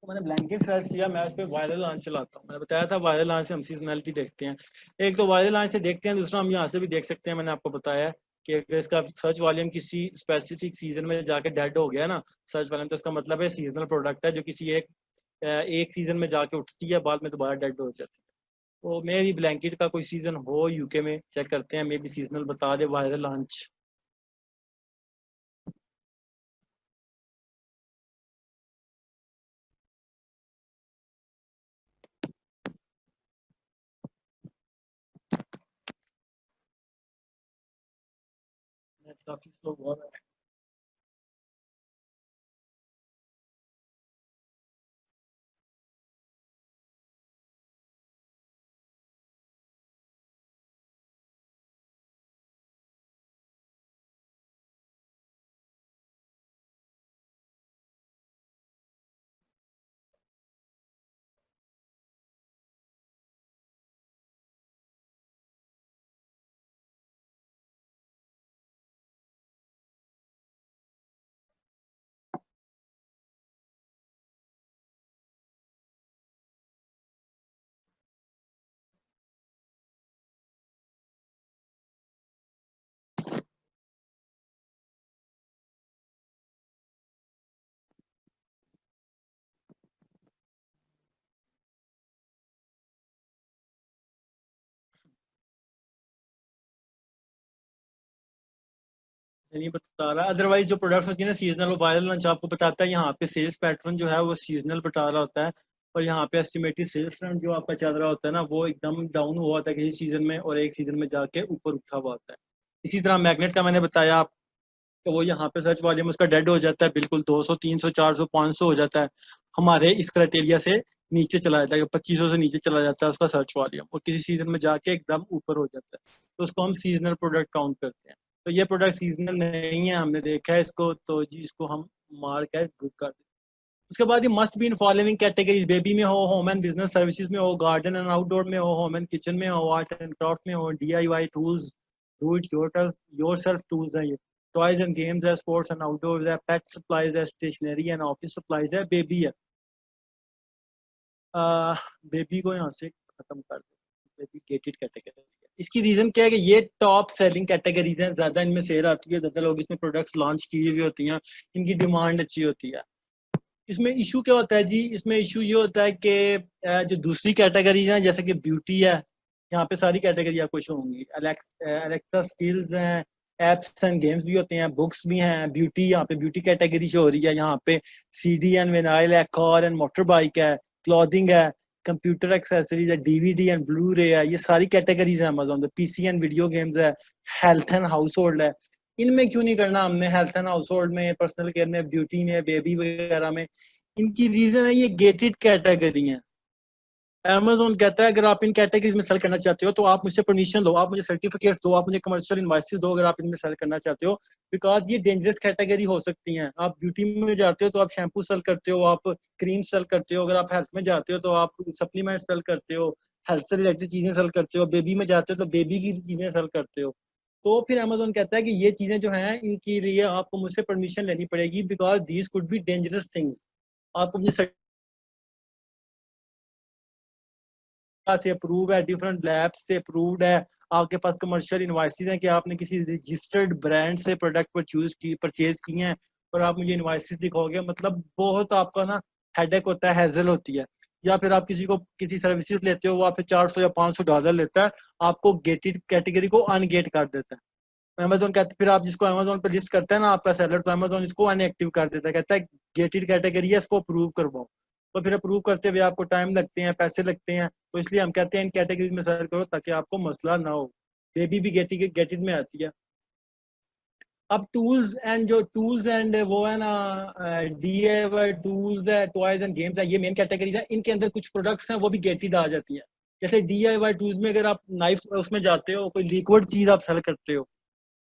तो मैंने ब्लैंकेट सर्च किया, मैं उस पर वायरल लॉन्च चलाता हूँ। मैंने बताया था वायरल लॉन्च से हम सीजनलिटी देखते हैं। एक तो वायरल लॉन्च से देखते हैं, दूसरा हम यहाँ से भी देख सकते हैं। मैंने आपको बताया कि अगर इसका सर्च वॉल्यूम किसी स्पेसिफिक सीजन में जाके डेड हो गया ना सर्च वॉल्यूम, तो इसका मतलब है सीजनल प्रोडक्ट है जो किसी एक सीजन में जाके उठती है, बाद में दोबारा डेड हो जाती है। तो मे भी ब्लैंकेट का कोई सीजन हो यूके में, चेक करते हैं, मे बी सीजनल बता दे वायरल लॉन्च। काफी स्लो हुआ है। नहीं बता रहा, अदरवाइज जो प्रोडक्ट्स होती है ना सीजनल, वो वायरल लॉन्च आपको बताता है यहाँ पे सेल्स पैटर्न जो है वो सीजनल बता रहा होता है। और यहाँ पे एस्टिमेटेड सेल्स ट्रेंड जो आपका चल रहा होता है ना, वो एकदम डाउन हुआ होता है किसी सीजन में, और एक सीजन में जाके ऊपर उठा हुआ होता है। इसी तरह मैग्नेट का मैंने बताया आपको, वो यहाँ पे सर्च वॉल्यूम उसका डेड हो जाता है, बिल्कुल 200, 300, 400, 500 हो जाता है। हमारे इस क्राइटेरिया से नीचे चला जाता है, 2500 से नीचे चला जाता है उसका सर्च वॉल्यूम, और किसी सीजन में जाके एकदम ऊपर हो जाता है, तो उसको हम सीजनल प्रोडक्ट काउंट करते हैं। तो ये प्रोडक्ट सीजनल नहीं है, हमने देखा है इसको, तो जी इसको हम मार्क है गुड कर दें। उसके बाद ये must be in following categories, baby में हो, होम एंड बिजनेस सर्विसेज में हो, गार्डन एंड आउटडोर में हो, होम एंड किचन में हो, आर्ट एंड क्राफ्ट में हो, DIY tools, do it yourself tools हैं ये, टॉयज एंड गेम्स है, स्पोर्ट्स एंड आउटडोर्स है, पेट सप्लाईज है, स्टेशनरी एंड ऑफिस सप्लाईज है, बेबी है। बेबी को यहाँ से खत्म कर दो, बेबी गेटेड कैटेगरी है। इसकी रीजन क्या है कि ये टॉप सेलिंग कैटेगरीज हैं, ज्यादा इनमें सेल आती है, ज्यादा लोग इसमें प्रोडक्ट्स लॉन्च किए हुए होती हैं, इनकी डिमांड अच्छी होती है। इसमें इशू क्या होता है जी, इसमें इशू ये होता है कि जो दूसरी कैटेगरीज हैं जैसे कि ब्यूटी है, यहाँ पे सारी कैटेगरी आपको शो होंगी। अलेक्सा स्किल्स हैं, एप्स एंड गेम्स भी होते हैं, बुक्स भी हैं, ब्यूटी, यहाँ पे ब्यूटी कैटेगरी शो हो रही है। यहाँ पे CD एंड विनाइल है, कार एंड मोटर बाइक है, क्लॉथिंग है, कंप्यूटर एक्सेसरीज है, DVD एंड ब्लू रे है, ये सारी कैटेगरीज है अमेजोन पे। PC एंड वीडियो गेम्स है, हेल्थ एंड हाउस होल्ड है। इनमें क्यों नहीं करना हमने, हेल्थ एंड हाउस होल्ड में, पर्सनल केयर में, ब्यूटी में, बेबी वगैरह में? इनकी रीजन है ये गेटेड कैटेगरी है। Amazon कहता है अगर आप इन कैटेगरीज में सेल करना चाहते हो तो आप मुझसे परमिशन लो, आप मुझे सर्टिफिकेट्स दो, आप मुझे कमर्शियल इनवॉइसेस दो अगर आप इनमें सेल करना चाहते हो, बिकॉज ये डेंजरस कैटेगरी हो सकती हैं। आप ब्यूटी में जाते हो तो आप शैम्पू सेल करते हो, आप क्रीम सेल करते हो, अगर आप हेल्थ में जाते हो तो आप सप्लीमेंट सेल करते हो, हेल्थ से रिलेटेड चीजें सेल करते हो, बेबी में जाते हो तो बेबी की चीजें सेल करते हो। तो फिर अमेजोन कहता है कि ये चीजें जो हैं इनके लिए आपको मुझसे परमिशन लेनी पड़ेगी, because these could be dangerous things. आपको मुझे से अप्रूव है, डिफरेंट लैब से अप्रूव्ड है, आपके पास कमर्शियल इनवाइसेस हैं कि आपने किसी रजिस्टर्ड ब्रांड से प्रोडक्ट परचेज किए हैं, और आप मुझे इनवाइसेस दिखाओगे, मतलब बहुत आपका ना हेडेक होता है, हैजल होती है। या फिर आप किसी को किसी सर्विसेज लेते हो, वो आपसे 400 या $500 लेता है, आपको गेटेड कैटेगरी को अनगेट कर देता है। अमेजोन कहते, फिर आप जिसको अमेजोन पे लिस्ट करता है ना आपका सेलर, तो अमेजोन इसको अनएक्टिव कर देता है, कहता है गेटेड कैटेगरी है, इसको अप्रूव करवाओ। तो फिर अप्रूव करते हुए आपको टाइम लगते हैं, पैसे लगते हैं, तो इसलिए हम कहते हैं इन कैटेगरी में सेल करो ताकि आपको मसला ना हो। बेबी भी गेटेड में आती है। अब टूल्स एंड जो टूल्स एंड वो है ना, डीआईवाई टूल्स है, टॉयज एंड गेम्स है, ये मेन कैटेगरीज है। इनके अंदर कुछ प्रोडक्ट्स हैं वो भी गेटेड आ जाती है। जैसे डीआईवाई टूल्स में अगर आप नाइफ उसमें जाते हो, कोई लिक्विड चीज आप सेल करते हो,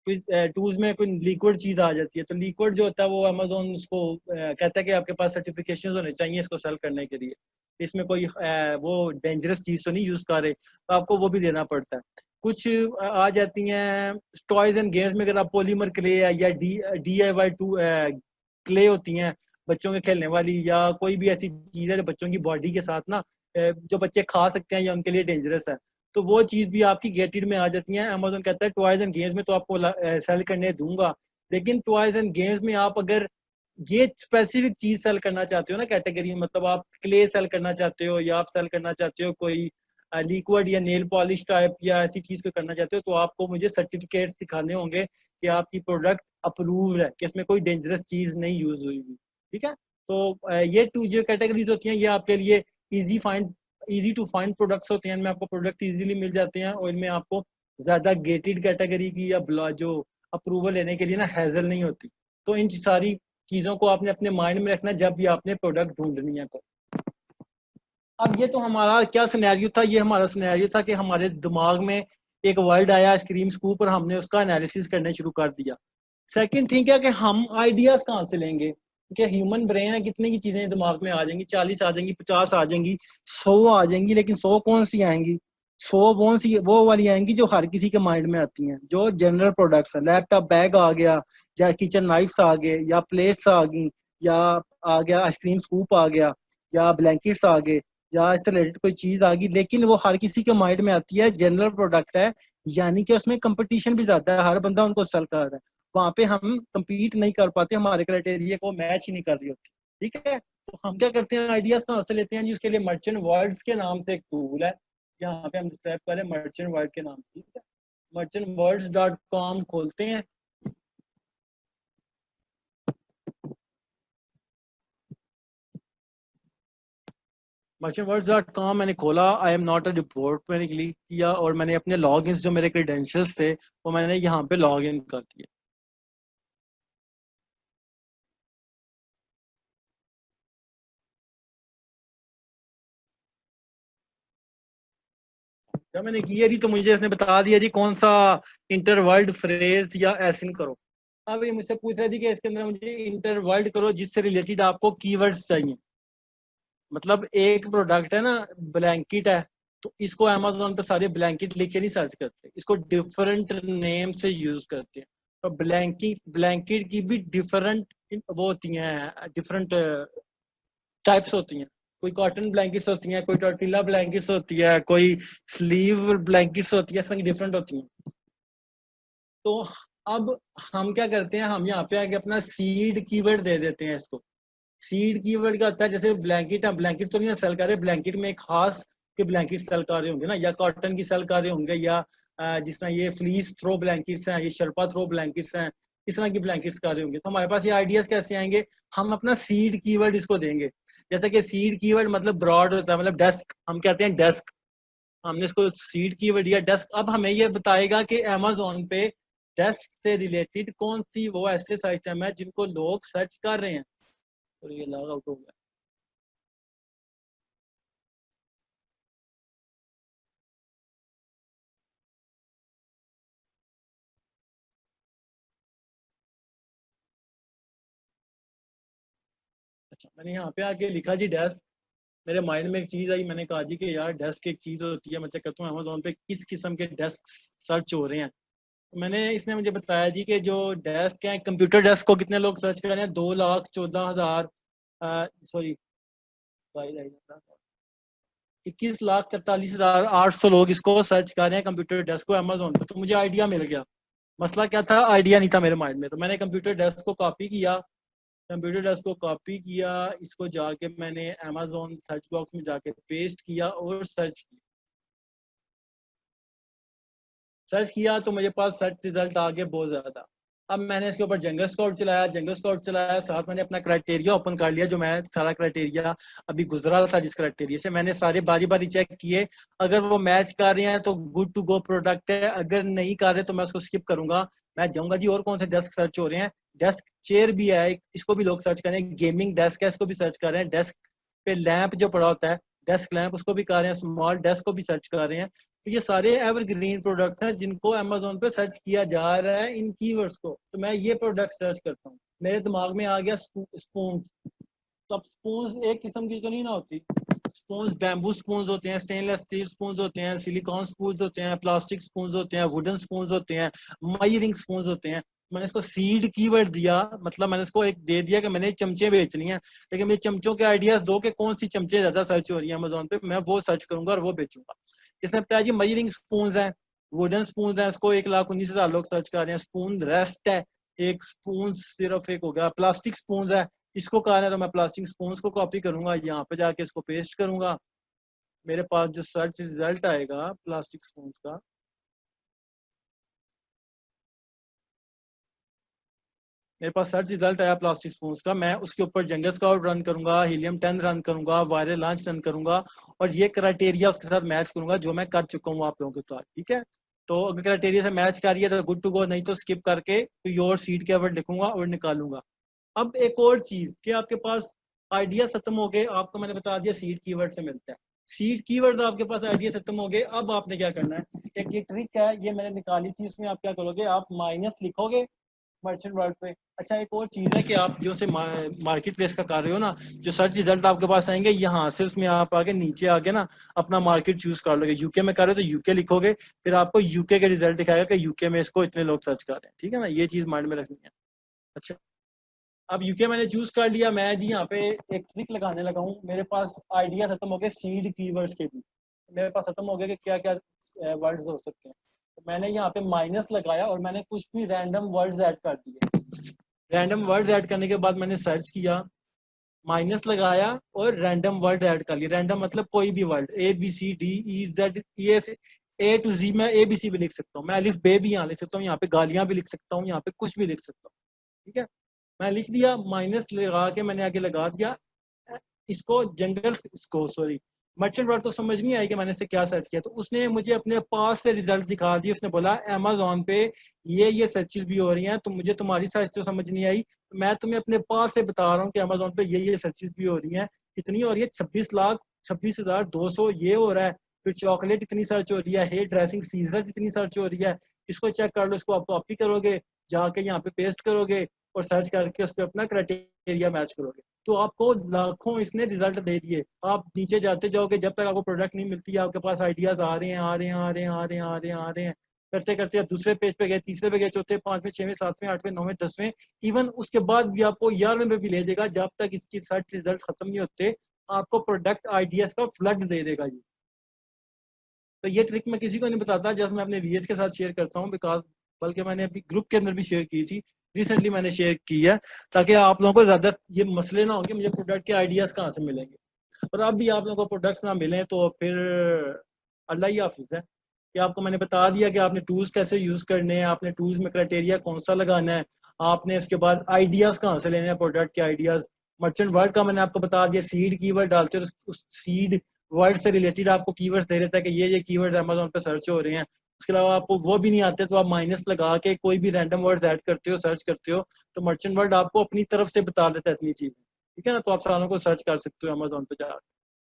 कोई टूल्स में कोई लिक्विड चीज आ जाती है, तो लिक्विड जो होता है वो अमेजोन उसको कहता है कि आपके पास सर्टिफिकेशन होने चाहिए इसको सेल करने के लिए, इसमें कोई वो डेंजरस चीज तो नहीं यूज कर रहे, तो आपको वो भी देना पड़ता है। कुछ आ जाती हैं टॉयज एंड गेम्स में, अगर आप पॉलीमर क्ले है या DIY टू क्ले होती हैं बच्चों के खेलने वाली, या कोई भी ऐसी चीज है जो बच्चों की बॉडी के साथ ना जो बच्चे खा सकते हैं या उनके लिए डेंजरस है, तो वो चीज भी आपकी गेटेड में आ जाती है। अमेजोन कहता है टॉयज एंड गेम्स में तो आपको सेल करने दूंगा, लेकिन टॉयज एंड गेम्स में आप अगर ये स्पेसिफिक चीज सेल करना चाहते हो ना कैटेगरी, मतलब आप क्ले सेल करना चाहते हो, या आप सेल करना चाहते हो कोई लिक्विड या नेल पॉलिश टाइप या ऐसी चीज को करना चाहते हो, तो आपको मुझे सर्टिफिकेट्स दिखाने होंगे कि आपकी प्रोडक्ट अप्रूव्ड है, कि इसमें कोई डेंजरस चीज नहीं यूज हुई हुई। ठीक है, तो ये टू जो कैटेगरीज होती हैं ये आपके लिए इजी टू फाइंड प्रोडक्ट्स होते हैं, इनमें आपको प्रोडक्ट्स इजीली मिल जाते हैं, और इनमें आपको ज्यादा गेटेड कैटेगरी की या जो अप्रूवल लेने के लिए ना हैजल नहीं होती। तो इन सारी चीजों को आपने अपने माइंड में रखना जब भी आपने प्रोडक्ट ढूंढनी है। तो अब ये तो हमारा क्या सिनेरियो था, ये हमारा सिनेरियो था कि हमारे दिमाग में एक वर्ड आया आइसक्रीम स्कूप, और हमने उसका एनालिसिस करने शुरू कर दिया। सेकंड थिंग क्या कि हम आइडियाज कहाँ से लेंगे, कि ह्यूमन ब्रेन है, कितने की चीजें दिमाग में आ जाएंगी, 40 आ जाएंगी, 50 आ जाएंगी, 100 आ जाएंगी, लेकिन 100 कौन सी आएंगी? 100 वो वाली आएंगी जो हर किसी के माइंड में आती हैं, जो जनरल प्रोडक्ट्स है। लैपटॉप बैग आ गया, या किचन नाइफ्स आ गए, या प्लेट्स आ गई, या आ गया आइसक्रीम स्कूप आ गया, या ब्लैंकेट्स आ गए, या इससे रिलेटेड कोई चीज आ गई, लेकिन वो हर किसी के माइंड में आती है, जनरल प्रोडक्ट है, यानी कि उसमें कंपटीशन भी ज्यादा है, हर बंदा उनको सेल कर रहा है। वहां पे हम compete नहीं कर पाते, हमारे क्राइटेरिया को मैच ही नहीं कर रही होती। ठीक है, तो हम क्या करते हैं, आइडियाज कहाँ से लेते हैं जी? उसके लिए मर्चेंट वर्ड्स के नाम से एक टूल है, यहाँ पे हम डिस्क्राइब करें मर्चेंट वर्ड के नाम से। ठीक है, merchantwords.com खोलते हैं। merchantwords.com मैंने खोला, I am not a report मैंने क्लिक किया, और मैंने अपने लॉग इन जो मेरे क्रेडेंशियल्स थे वो मैंने यहाँ पे लॉग इन कर दिया। जब मैंने किया जी तो मुझे इसने बता दिया जी कौन सा इंटरवर्ड फ्रेज या एसिन करो। अब ये मुझसे पूछ रहा थी कि इसके अंदर मुझे इंटरवर्ड करो जिससे रिलेटेड आपको कीवर्ड्स चाहिए। मतलब एक प्रोडक्ट है ना, ब्लैंकेट है, तो इसको अमेजोन पे सारे ब्लैंकेट लिख के नहीं सर्च करते, इसको डिफरेंट नेम से यूज करते हैं। तो ब्लैंकेट की भी डिफरेंट वो होती हैं, डिफरेंट टाइप्स होती हैं। कोई कॉटन ब्लैंकेट्स होती हैं, कोई टॉर्टिला ब्लैंकेट्स होती है, कोई स्लीव ब्लैंकेट्स होती है, सब डिफरेंट होती हैं। तो अब हम क्या करते हैं, हम यहाँ पे आके अपना सीड कीवर्ड दे देते हैं इसको। सीड कीवर्ड का होता है, जैसे ब्लैंकेट, हम ब्लैंकेट तो नहीं सेल कर रहे, ब्लैंकेट में एक खास के ब्लैंकेट सेल कर रहे होंगे ना, या कॉटन की सेल कर रहे होंगे, या जिस तरह ये फ्लीस थ्रो ब्लैंकेट्स हैं, ये शर्पा थ्रो ब्लैंकेट्स हैं, इस तरह की ब्लैंकेट्स कर रहे होंगे। तो हमारे पास ये आइडियाज कैसे आएंगे, हम अपना सीड कीवर्ड इसको देंगे। जैसे कि सीड कीवर्ड मतलब ब्रॉड होता है, मतलब डेस्क, हम कहते हैं डेस्क, हमने इसको सीड कीवर्ड दिया डेस्क। अब हमें ये बताएगा कि अमेजोन पे डेस्क से रिलेटेड कौन सी वो ऐसे आइटम है जिनको लोग सर्च कर रहे हैं। तो ये लॉग आउट हो गया। अच्छा, मैंने यहाँ पे आके लिखा जी डेस्क। मेरे माइंड में एक चीज आई, मैंने कहा जी कि यार डेस्क एक चीज होती है, मैं चेक करता हूँ अमेजोन पे किस किस्म के डेस्क सर्च हो रहे हैं। तो मैंने इसने मुझे बताया जी कि जो डेस्क है, कंप्यूटर डेस्क को कितने लोग सर्च कर रहे हैं, 2,14,000 सॉरी 21,43,800 लोग इसको सर्च कर रहे हैं कंप्यूटर डेस्क को अमेजोन पे। तो मुझे आइडिया मिल गया। मसला क्या था, आइडिया नहीं था मेरे माइंड में, तो मैंने कंप्यूटर डेस्क को कॉपी किया, कंप्यूटर डेस्क को कॉपी किया, इसको जाके मैंने अमेज़न सर्च बॉक्स में जाके पेस्ट किया और सर्च किया तो मेरे पास सर्च रिजल्ट आ गए बहुत ज़्यादा। अब मैंने इसके ऊपर जंगल स्काउट चलाया, साथ मैंने अपना क्राइटेरिया ओपन कर लिया, जो मैं सारा क्राइटेरिया अभी गुजरा था, जिस क्राइटेरिया से मैंने सारे बारी बारी चेक किए। अगर वो मैच कर रहे हैं तो गुड टू गो प्रोडक्ट है, अगर नहीं कर रहे तो मैं उसको स्किप करूंगा। मैं जाऊंगा जी और कौन से डेस्क सर्च हो रहे हैं। डेस्क चेयर भी है, इसको भी लोग सर्च कर रहे हैं। गेमिंग डेस्क है, इसको भी सर्च कर रहे हैं। डेस्क पे लैंप जो पड़ा होता है, डेस्क लैंप, उसको भी कर रहे हैं। स्मॉल डेस्क को भी सर्च कर रहे हैं। तो ये सारे एवरग्रीन प्रोडक्ट्स हैं जिनको अमेजोन पे सर्च किया जा रहा है इन कीवर्ड्स को। तो मैं ये प्रोडक्ट सर्च करता हूँ, मेरे दिमाग में आ गया स्पून। तो अब स्पून एक किस्म की तो नहीं ना होती। स्पून बैम्बू स्पून होते हैं, स्टेनलेस स्टील स्पून होते हैं, सिलिकॉन स्पून होते हैं, प्लास्टिक स्पून होते हैं, वुडन स्पून होते हैं, माइरिंग स्पून होते हैं। मैंने इसको सीड कीवर्ड दिया, मतलब मैंने इसको एक दे दिया कि मैंने चमचे बेचनी है, लेकिन मुझे चमचों के आइडियाज दो कि कौन सी चमचे ज्यादा सर्च हो रही है अमेजोन पे, मैं वो सर्च करूंगा और वो बेचूंगा। इसने बताया जी मयरिंग स्पून है, वुडन स्पून है, इसको 1,19,000 लोग सर्च कर रहे हैं। स्पून रेस्ट है, एक स्पून सिर्फ एक हो गया। प्लास्टिक स्पून है, इसको कहा है तो मैं प्लास्टिक स्पून को कॉपी करूंगा, यहाँ पे जाके इसको पेस्ट करूंगा। मेरे पास जो सर्च रिजल्ट आएगा प्लास्टिक स्पून का, मेरे पास सर्च रिजल्ट आया प्लास्टिक स्पून का, मैं उसके ऊपर जंगल स्काउट रन करूंगा, हीलियम 10 रन करूंगा, वायरल लॉन्च रन करूंगा, और ये क्राइटेरिया उसके साथ मैच करूंगा जो मैं कर चुका हूँ आप लोगों के साथ। ठीक है, तो अगर क्राइटेरिया से मैच करिए तो गुड टू गो, नहीं तो स्किप करके योर सीड के वर्ड लिखूंगा और निकालूंगा। अब एक और चीज कि आपके पास आइडिया खत्म हो गए, आपको मैंने बता दिया सीड कीवर्ड से मिलता है। सीड कीवर्ड आपके पास आइडिया खत्म हो गए, अब आपने क्या करना है, एक ये ट्रिक है, ये मैंने निकाली थी। इसमें आप क्या करोगे, आप माइनस लिखोगे मर्चेंट वर्ल्ड पे। अच्छा एक और चीज है कि आप जो से मार्केट प्लेस का कर रहे हो ना, जो सर्च रिजल्ट आपके पास आएंगे यहाँ से, उसमें आप आगे नीचे आगे ना अपना मार्केट चूज कर लोगे। यूके में कर रहे हो तो यूके लिखोगे, फिर आपको यूके के रिजल्ट दिखाएगा कि यूके में इसको इतने लोग सर्च कर रहे हैं। ठीक है ना, ये चीज माइंड में रखनी है। अच्छा, अब यूके मैंने चूज कर लिया, मैं जी यहाँ पे एक ट्रिक लगाने लगा हूँ। मेरे पास आइडिया खत्म हो गए सीड कीवर्ड्स के भी, मेरे पास खत्म हो गया कि क्या क्या वर्ड्स हो सकते हैं। तो मैंने यहाँ पे माइनस लगाया और मैंने कुछ भी रैंडम वर्ड्स ऐड कर दिए। रैंडम वर्ड्स ऐड करने के बाद मैंने सर्च किया, माइनस लगाया और रैंडम वर्ड ऐड कर लिया। रैंडम मतलब कोई भी वर्ड, ABCDEZ, ये A to Z, मैं ABC भी लिख सकता हूँ, मैं अलिफ बे भी यहाँ लिख सकता हूँ, यहाँ पे गालियां भी लिख सकता हूँ, यहाँ पे कुछ भी लिख सकता हूँ। ठीक है, मैं लिख दिया, माइनस लगा के मैंने आगे लगा दिया इसको। जंगल इसको सॉरी मर्चेंट वर्ड को समझ नहीं आई कि मैंने इससे क्या सर्च किया, तो उसने मुझे अपने पास से रिजल्ट दिखा दिए। उसने बोला अमेजोन पे ये सर्चेज भी हो रही हैं, तो मुझे तुम्हारी सर्च तो समझ नहीं आई, मैं तुम्हें अपने पास से बता रहा हूँ कि अमेजोन पे ये सर्चेज भी हो रही हैं। कितनी हो रही है, 26,26,200 ये हो रहा है। फिर चॉकलेट इतनी सर्च हो रही है, हेयर ड्रेसिंग सीजर कितनी सर्च हो रही है, इसको चेक कर लो। इसको आप कॉपी करोगे, जाके यहाँ पे पेस्ट करोगे और सर्च करके उस पर अपना क्राइटेरिया मैच करोगे, तो आपको लाखों इसने रिजल्ट दे दिए। आप नीचे जाते जाओगे, जब तक आपको प्रोडक्ट नहीं मिलती है, आपके पास आइडियाज आ रहे हैं, आ रहे हैं, आ रहे हैं, आ रहे हैं, आ रहे हैं, आ रहे हैं, करते करते आप दूसरे पेज पे गए, तीसरे पे गए, चौथे, पांचवें, छठवें, सातवें, आठवें, नौवें, 10वें, इवन उसके बाद भी आपको 11वें पे भी ले जाएगा, जब तक इसकी सर्च रिजल्ट खत्म नहीं होते। आपको प्रोडक्ट आइडियाज का फ्लड दे देगा ये। तो ये ट्रिक मैं किसी को नहीं बताता, जब मैं अपने VS के साथ शेयर करता हूँ, बिकॉज बल्कि मैंने अभी ग्रुप के अंदर भी शेयर की थी, रिसेंटली मैंने शेयर की है, ताकि आप लोगों को ज्यादा ये मसले ना हो कि मुझे प्रोडक्ट के आइडियाज कहाँ से मिलेंगे। और अब भी आप लोगों को प्रोडक्ट्स ना मिले तो फिर अल्लाह ही हाफिज है। कि आपको मैंने बता दिया कि आपने टूल्स कैसे यूज करने हैं, आपने टूल्स में क्राइटेरिया कौन सा लगाना है, आपने इसके बाद आइडियाज कहाँ से लेने हैं, प्रोडक्ट के आइडियाज। मर्चेंट वर्ड का मैंने आपको बता दिया, सीड कीवर्ड डालते हो, उस सीड वर्ड से रिलेटेड आपको कीवर्ड्स दे देता है कि ये कीवर्ड अमेजोन पे सर्च हो रहे हैं। उसके अलावा आपको वो भी नहीं आते तो आप माइनस लगा के कोई भी रैंडम वर्ड ऐड करते हो, सर्च करते हो, तो मर्चेंट वर्ड आपको अपनी तरफ से बता देता है इतनी चीज। ठीक है ना, तो आप सालों को सर्च कर सकते हो अमेजोन पे जाकर।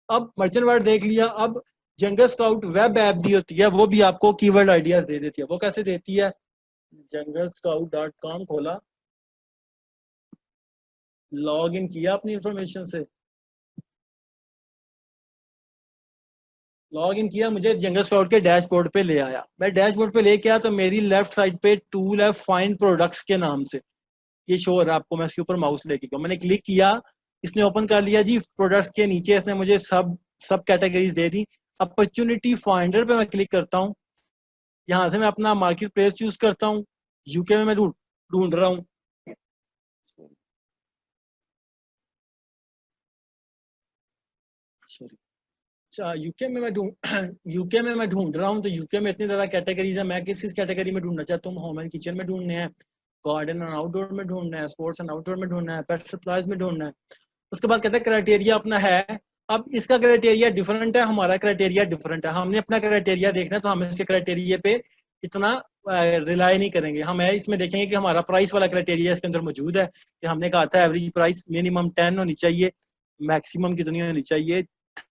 अब मर्चेंट वर्ड देख लिया, अब जंगल स्काउट वेब ऐप भी होती है, वो भी आपको कीवर्ड आइडियाज दे देती है। वो कैसे देती है, junglescout.com खोला, लॉग इन किया अपनी इंफॉर्मेशन से, लॉग इन किया, मुझे जंगल स्काउट के डैशबोर्ड पे ले आया। मैं डैशबोर्ड पे लेके आया तो मेरी लेफ्ट साइड पे टूल है फाइंड प्रोडक्ट्स के नाम से, ये शो हो रहा है आपको। मैं इसके ऊपर माउस लेके गया, मैंने क्लिक किया, इसने ओपन कर लिया जी। प्रोडक्ट्स के नीचे इसने मुझे सब सब कैटेगरीज दे दी। अपॉर्चुनिटी फाइंडर पे मैं क्लिक करता हूँ, यहाँ से मैं अपना मार्केट प्लेस चूज करता हूँ। यूके में मैं ढूंढ रहा हूँ, यूके में मैं ढूंढ यूके में मैं ढूंढ रहा हूँ, तो यूके में इतनी ज़्यादा कैटेगरीज है, मैं किस कैटेगरी में ढूंढना चाहता हूँ? होम एंड किचन में ढूंढने हैं, गार्डन एंड आउटडोर में ढूंढना है, स्पोर्ट्स एंड आउटडोर में ढूंढना है, पेट सप्लाईज में ढूंढना है। उसके बाद कहते हैं क्राइटेरिया अपना है। अब इसका क्राइटेरिया डिफरेंट है, हमारा क्राइटेरिया डिफरेंट है। हमने अपना क्राइटेरिया देखना है, तो हम इसके क्राइटेरिया पे इतना रिलाई नहीं करेंगे। हम इसमें देखेंगे कि हमारा प्राइस वाला क्राइटेरिया इसके अंदर मौजूद है, कि हमने कहा था एवरेज प्राइस मिनिमम 10 होनी चाहिए, मैक्सिमम कितनी होनी चाहिए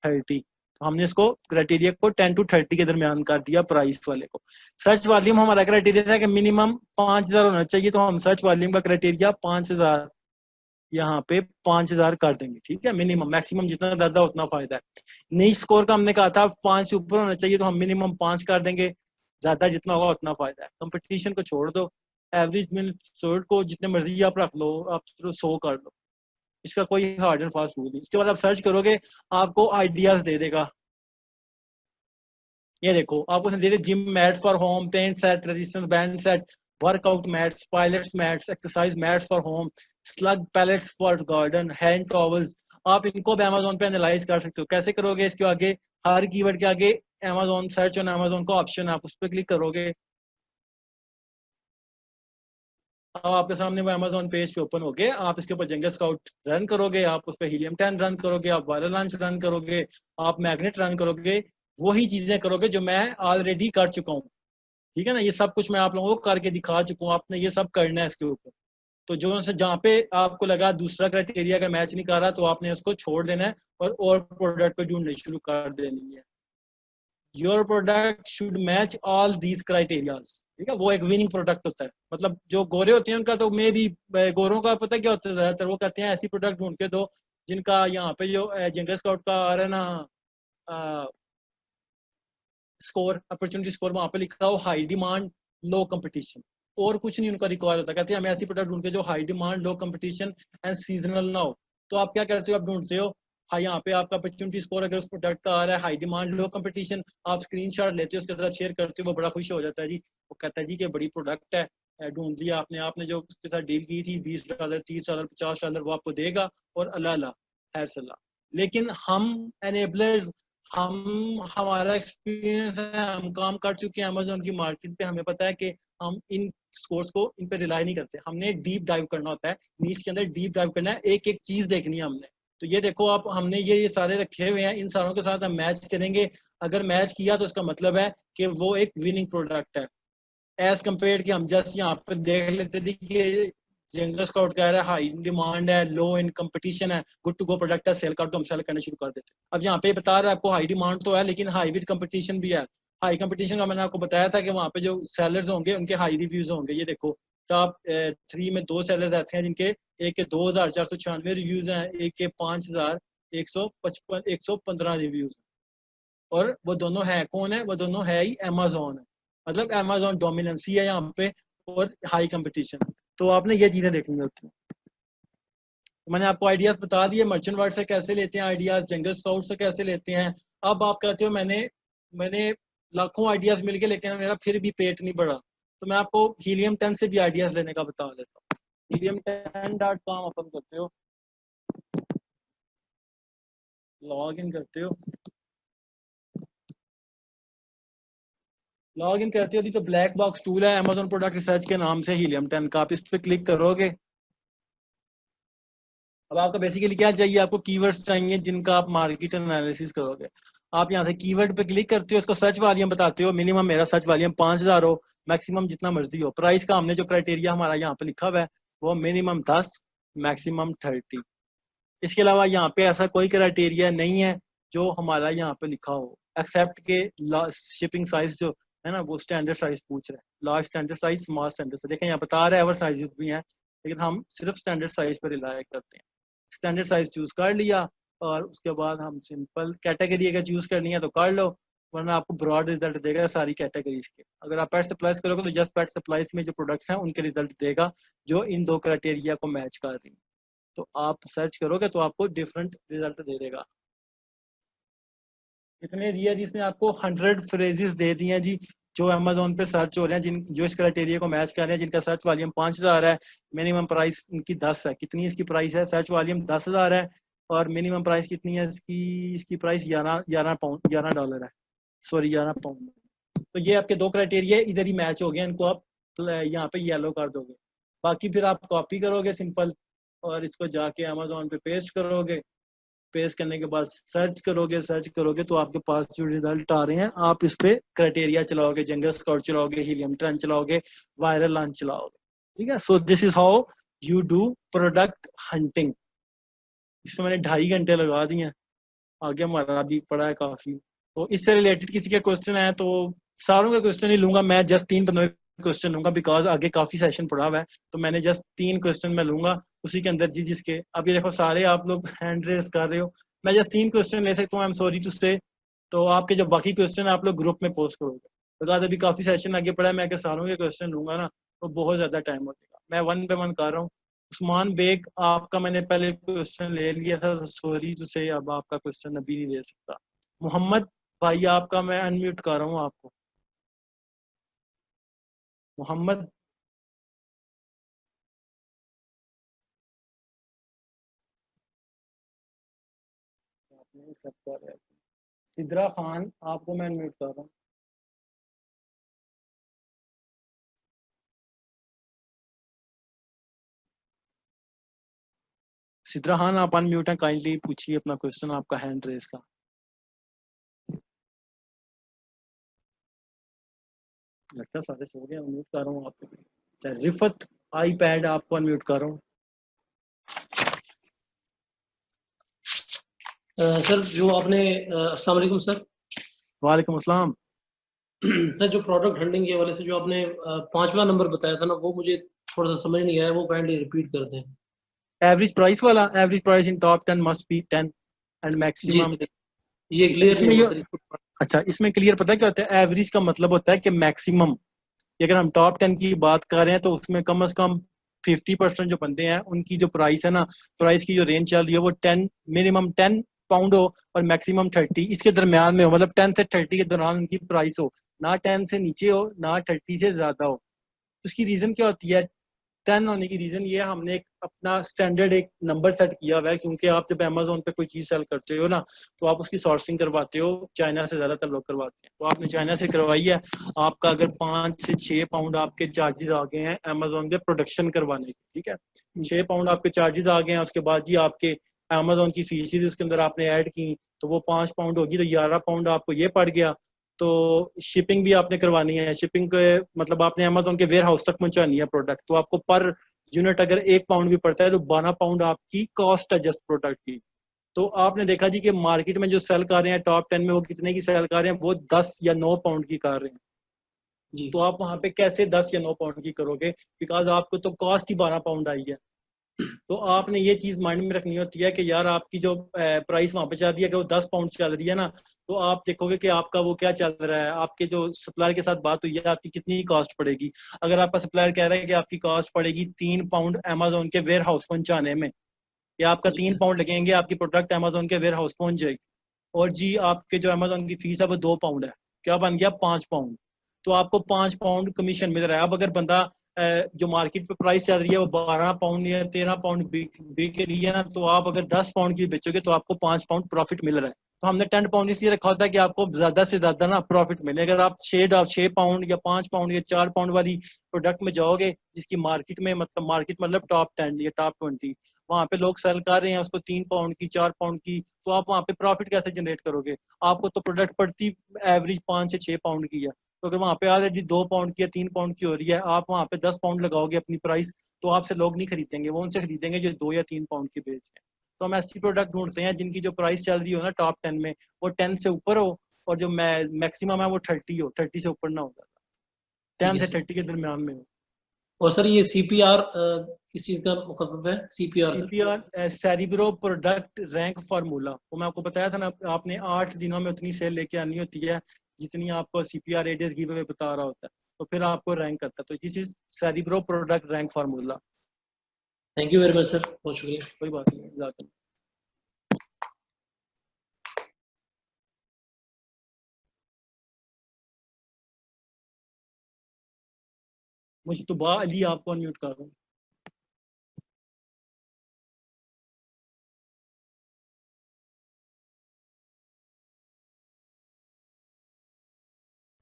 30। तो हमने इसको क्राइटेरिया को 10 to 30 के दरमियान कर दिया प्राइस वाले को। सर्च वॉल्यूम हमारा क्राइटेरिया था कि मिनिमम 5000 होना चाहिए, तो हम सर्च वॉल्यूम का क्राइटेरिया 5000 यहाँ पे 5000 कर देंगे। ठीक है, मिनिमम, मैक्सिमम जितना ज्यादा उतना फायदा है। नीच स्कोर का हमने कहा था 5 से ऊपर होना चाहिए, तो हम मिनिमम 5 कर देंगे, ज्यादा जितना होगा उतना फायदा है। कंपटीशन को छोड़ दो, एवरेज मिनट सोल्ड को जितने मर्जी आप रख लो, आप चलो 100 कर लो, इसका कोई हार्ड एंड फास्ट रूल नहीं। इसके बाद आप सर्च करोगे, आपको आइडियाज दे देगा। ये देखो, आपको दे दे gym mat for home, paint set, resistance band set, workout mats, pilates mats, exercise mats for home, slug pellets for garden, hand towels. आप इनको भी अमेजोन पे एनालाइज कर सकते हो। कैसे करोगे? इसके आगे हर कीवर्ड के आगे अमेजोन सर्च ऑन अमेजोन का ऑप्शन है, आप उस पर क्लिक करोगे, अब आपके सामने वो अमेजोन पेज पे ओपन हो गए। आप इसके ऊपर जंगल स्काउट रन करोगे, आप उस पर हीलियम 10 रन करोगे, आप वायरल लॉन्च रन करोगे, आप मैग्नेट रन करोगे, वही चीजें करोगे जो मैं ऑलरेडी कर चुका हूँ। ठीक है ना, ये सब कुछ मैं आप लोगों को करके दिखा चुका हूँ, आपने ये सब करना है इसके ऊपर। तो जो से जहाँ पे आपको लगा दूसरा क्राइटेरिया अगर मैच नहीं कर रहा, तो आपने उसको छोड़ देना है और प्रोडक्ट को ढूंढने शुरू कर देनी है। Your product should match all these criterias. ठीक है, वो एक विनिंग प्रोडक्ट होता है। मतलब जो गोरे होते हैं उनका तो मे भी, गोरों का पता क्या होता है, ज्यादातर वो कहते हैं ऐसी प्रोडक्ट ढूंढ के दो जिनका यहाँ पे जो जनरल स्काउट का आ रहा है ना स्कोर, अपॉर्चुनिटी स्कोर, वहां पे लिखा हो हाई डिमांड लो कंपटीशन, और कुछ नहीं उनका रिक्वायर होता। कहते हैं हमें ऐसी प्रोडक्ट ढूंढ के जो high demand low competition and seasonal ना हो। तो आप क्या करते हो? आप ढूंढते हो, हाँ यहाँ पे आपका अपॉर्चुनिटी स्कोर अगर उस प्रोडक्ट का आ रहा है हाई डिमांड लो कंपटीशन, आप स्क्रीनशॉट लेते हो, उसके साथ शेयर करते हो, वो बड़ा खुश हो जाता है जी। वो कहता है जी कि बड़ी प्रोडक्ट है, ढूंढ लिया आपने, आपने जो उसके साथ डील की थी $20 $30 $50 वो आपको देगा, और अल्लाह अल्लाह खैर सल्ला। लेकिन हम एनेबलर्स, हम हमारा एक्सपीरियंस है, हम काम कर चुके हैं अमेजोन की मार्केट पे, हमें पता है कि हम इन स्कोर्स को इन पे रिलाई नहीं करते। हमने डीप डाइव करना होता है, नीच के अंदर डीप डाइव करना है, एक एक चीज देखनी है हमने। तो ये देखो आप, हमने ये सारे रखे हुए हैं, इन सारों के साथ हम मैच करेंगे। अगर मैच किया तो इसका मतलब है कि वो एक विनिंग प्रोडक्ट है, एज कम्पेयर कि हम जस्ट यहाँ पे देख लेते थे कि जंगल स्काउट कह रहा है हाई डिमांड है, लो इन कंपटीशन है, गुड टू गो प्रोडक्ट है, सेल कर दो, हम सेल करना शुरू कर देते। अब यहाँ पे बता रहा है आपको हाई डिमांड तो है, लेकिन हाई विद कंपटीशन भी है। हाई कंपटीशन का मैंने आपको बताया था कि वहाँ पे जो सेलर्स होंगे उनके हाई रिव्यूज होंगे। ये देखो, टॉप 3 में 2 सेलर्स ऐसे हैं जिनके एक के 2496 रिव्यूज हैं, एक के 5115 रिव्यूज, और वो दोनों है कौन है? वो दोनों है ही अमेजोन है। मतलब अमेजोन डोमिनेंसी है यहाँ पे, और हाई कंपटीशन। तो आपने ये चीजें देखनी होती हैं। तो मैंने आपको आइडियाज बता दिए, मर्चेंट वर्ड से कैसे लेते हैं आइडियाज, जंगल स्काउट से कैसे लेते हैं। अब आप कहते हो मैंने मैंने लाखों आइडियाज मिल गए लेकिन मेरा फिर भी पेट नहीं बढ़ा, तो मैं आपको हीलियम 10 से भी आइडियाज लेने का बता देता हूँ। helium10.com ओपन करते हो, लॉग इन करते हो, लॉग इन करते हो तो ब्लैक बॉक्स टूल है अमेजोन प्रोडक्ट रिसर्च के नाम से, हीलियम 10 का। आप इस पर क्लिक करोगे, अब आपका बेसिकली क्या चाहिए? आपको कीवर्ड्स चाहिए जिनका आप मार्केट एनालिसिस करोगे। आप यहाँ से कीवर्ड पे क्लिक करते हो, उसको सर्च वॉल्यूम बताते हो, मिनिमम मेरा सर्च वॉल्यूम 5000 हो, मैक्सिमम जितना मर्जी हो। प्राइस का हमने जो क्राइटेरिया हमारा यहाँ पे लिखा हुआ है वो मिनिमम 10, मैक्सिमम 30। इसके अलावा यहाँ पे ऐसा कोई क्राइटेरिया नहीं है जो हमारा यहाँ पे लिखा हो, एक्सेप्ट के शिपिंग साइज जो है ना वो स्टैंडर्ड साइज पूछ रहा है, large standard size, small standard size. देखें यहाँ बता रहा है एवर साइजेस भी हैं, लेकिन हम सिर्फ स्टैंडर्ड साइज पर रिलाय करते हैं। स्टैंडर्ड साइज चूज कर लिया, और उसके बाद हम सिंपल कैटेगरी अगर चूज करनी है तो कर लो, वरना आपको ब्रॉड रिजल्ट देगा सारी कैटेगरीज के। अगर आप पेट सप्लाईज करोगे तो जस्ट पेट सप्लाईज में जो प्रोडक्ट्स हैं उनके रिजल्ट देगा जो इन दो क्राइटेरिया को मैच कर रही है। तो आप सर्च करोगे तो आपको डिफरेंट रिजल्ट दे देगा। इतने दिया जिसने आपको 100 फ्रेजेस दे दिए हैं जी, जो अमेजोन पे सर्च हो रहे हैं, जिन जो इस क्राइटेरिया को मैच कर रहे हैं, जिनका सर्च वॉल्यूम 5000 है, मिनिमम प्राइस इनकी 10 है। कितनी इसकी प्राइस है? सर्च वॉल्यूम 10,000 है, और मिनिमम प्राइस कितनी है इसकी? इसकी प्राइस 11 डॉलर है, सॉरी 11 पाउंड। तो ये आपके दो क्राइटेरिया इधर ही मैच हो गए, इनको आप यहाँ पे येलो कर दोगे। बाकी फिर आप कॉपी करोगे सिंपल, और इसको जाके अमेजोन पे पेस्ट करोगे। पेस्ट करने के बाद सर्च करोगे तो आपके पास जो रिजल्ट आ रहे हैं, आप इस पे क्राइटेरिया चलाओगे, जंगल स्काउट चलाओगे, हीलियम ट्रेंड चलाओगे, वायरल लॉन्च चलाओगे। ठीक है, so this is how you do product hunting. इसमें मैंने 2.5 घंटे लगा दिए हैं, आगे हमारा भी पड़ा है काफी। तो इससे रिलेटेड किसी के क्वेश्चन है तो सारों के क्वेश्चन नहीं लूंगा मैं, जस्ट 3 क्वेश्चन लूंगा, बिकॉज आगे काफी सेशन पड़ा हुआ है। तो मैंने जस्ट 3 क्वेश्चन मैं लूंगा, उसी के अंदर जी जिसके, अब ये देखो सारे आप लोग हैंड रेज कर रहे हो, मैं जस्ट 3 क्वेश्चन ले सकता हूँ, आई एम सॉरी टू से। तो आपके जो बाकी क्वेश्चन है आप लोग ग्रुप में पोस्ट करोगे, बिकॉज अभी काफी सेशन आगे पड़ा है, मैं अगर सारों के क्वेश्चन लूंगा ना तो बहुत ज्यादा टाइम हो जाएगा। मैं वन पे वन कर रहा हूँ। उस्मान बेग, आपका मैंने पहले क्वेश्चन ले लिया था, सॉरी टू से अब आपका क्वेश्चन अभी नहीं ले सकता। मोहम्मद भाई, आपका मैं अनम्यूट कर रहा हूँ आपको। मोहम्मद, आपने सब कर रहे हैं। सिद्रा खान, आपको मैं अनम्यूट कर रहा हूँ। सिद्रा खान, आप अनम्यूट हैं, काइंडली पूछिए अपना क्वेश्चन, आपका हैंड रेस का। लगता है सारे सो गए, अनम्यूट कर रहा हूँ आपको। अच्छा, रिफत आई पैड, आपको अनम्यूट कर रहा हूँ। सर जो आपने अस्सलाम वालेकुम सर। वालेकुम अस्सलाम। सर जो प्रोडक्ट हंटिंग के हवाले से जो आपने 5वां नंबर बताया था ना, वो मुझे थोड़ा सा समझ नहीं आया, वो काइंडली रिपीट कर दें। एवरेज प्राइस वाला, average price in top 10 must be 10 and जी मैक्सिमम। सर, ये ठीक है, क्लियर नहीं इसमें हुआ ये, सर इसको। अच्छा इसमें क्लियर पता है क्या होता है? एवरेज का मतलब होता है कि मैक्सिमम, अगर हम टॉप 10 की बात कर रहे हैं तो उसमें कम से कम 50% जो बंदे हैं उनकी जो प्राइस है ना, प्राइस की जो रेंज चल रही है वो 10, मिनिमम 10 पाउंड हो और मैक्सिमम 30, इसके दरमियान में हो, मतलब 10 से 30 के दौरान उनकी प्राइस हो, ना 10 से नीचे हो ना 30 से ज्यादा हो। उसकी रीजन क्या होती है? 10 होने की रीजन ये है, हमने एक अपना स्टैंडर्ड एक नंबर सेट किया हुआ है, क्योंकि आप जब अमेजोन पे कोई चीज सेल करते हो ना तो आप उसकी सोर्सिंग करवाते हो, चाइना से ज्यादातर लोग करवाते हैं, तो आपने चाइना से करवाई है। आपका अगर 5 से 6 पाउंड आपके चार्जेस आ गए हैं अमेजोन पे प्रोडक्शन करवाने के, ठीक है, 6 पाउंड आपके चार्जेस आ गए हैं, उसके बाद जी आपके अमेजोन की फीस उसके अंदर आपने ऐड की, तो वो 5 पाउंड होगी, तो 11 पाउंड आपको ये पड़ गया। तो शिपिंग भी आपने करवानी है, शिपिंग के मतलब आपने अमेजोन के वेयर हाउस तक पहुंचानी है प्रोडक्ट, तो आपको पर यूनिट अगर 1 पाउंड भी पड़ता है तो 12 पाउंड आपकी कॉस्ट है जस्ट प्रोडक्ट की। तो आपने देखा जी कि मार्केट में जो सेल कर रहे हैं टॉप 10 में, वो कितने की सेल कर रहे हैं? वो 10 या 9 पाउंड की कर रहे हैं। जी तो आप वहां पे कैसे 10 या 9 पाउंड की करोगे? बिकॉज आपको तो कॉस्ट ही 12 पाउंड आई है। तो आपने ये चीज माइंड में रखनी होती है कि यार आपकी जो प्राइस वहां पे चल रही है, अगर वो 10 पाउंड चल रही है ना, तो आप देखोगे कि आपका वो क्या चल रहा है, आपके जो सप्लायर के साथ बात हुई है आपकी कितनी कॉस्ट पड़ेगी। अगर आपका सप्लायर कह रहा है कि आपकी कॉस्ट पड़ेगी 3 पाउंड अमेजोन के वेयर हाउस पहुंचाने में, या आपका जी 3 पाउंड लगेंगे, आपकी प्रोडक्ट अमेजोन के वेयर हाउस पहुंच जाएगी, और जी आपके जो अमेजोन की फीस है वो 2 पाउंड है, क्या बन गया? 5 पाउंड। तो आपको 5 पाउंड कमीशन मिल रहा है। अब अगर बंदा जो मार्केट पे प्राइस चल रही है वो 12 पाउंड या 13 पाउंड बिक रही है ना, तो आप अगर 10 पाउंड की बेचोगे तो आपको 5 पाउंड प्रॉफिट मिल रहा है। तो हमने 10 पाउंड इसलिए रखा होता है कि आपको ज्यादा से ज्यादा ना प्रॉफिट मिले। अगर आप 6 पाउंड या 5 पाउंड या 4 पाउंड वाली प्रोडक्ट में जाओगे, जिसकी मार्केट मतलब टॉप 10 या टॉप 20, वहां पे लोग सेल कर रहे हैं उसको 3 पाउंड की, 4 पाउंड की, तो आप वहां पे प्रॉफिट कैसे जनरेट करोगे? आपको तो प्रोडक्ट पड़ती एवरेज 5 से 6 पाउंड की है, तो अगर वहां पे ऑलरेडी 2 पाउंड की या 3 पाउंड की हो रही है, आप वहां पे 10 पाउंड लगाओगे अपनी प्राइस, तो आपसे लोग नहीं खरीदेंगे, वो उनसे खरीदेंगे जो 2 या 3 पाउंड की बेच रहे हैं। तो हम ऐसी प्रोडक्ट ढूंढते हैं जिनकी जो प्राइस चल रही हो ना टॉप 10 में, वो 10 से ऊपर हो, और जो मैक्सिमम है वो 30 हो, 30 से ऊपर ना हो, ठीक 10 है से सर। 30 के दरमियान में हो। और सर ये सीपीआर किस चीज का मुखफिफ है? CPR sir. CPR cerebro product rank formula, वो मैं आपको बताया था ना, आपने 8 दिनों में उतनी सेल लेके आनी होती है जितनी आपको सीपीआर एडेस गिव अवे बता रहा होता है, तो फिर आपको रैंक करता है। तो this is cerebro product rank formula. Thank you very much sir, बहुत शुक्रिया। कोई बात नहीं। मुश्तबा अली, आपको अनम्यूट कर रहा हूँ।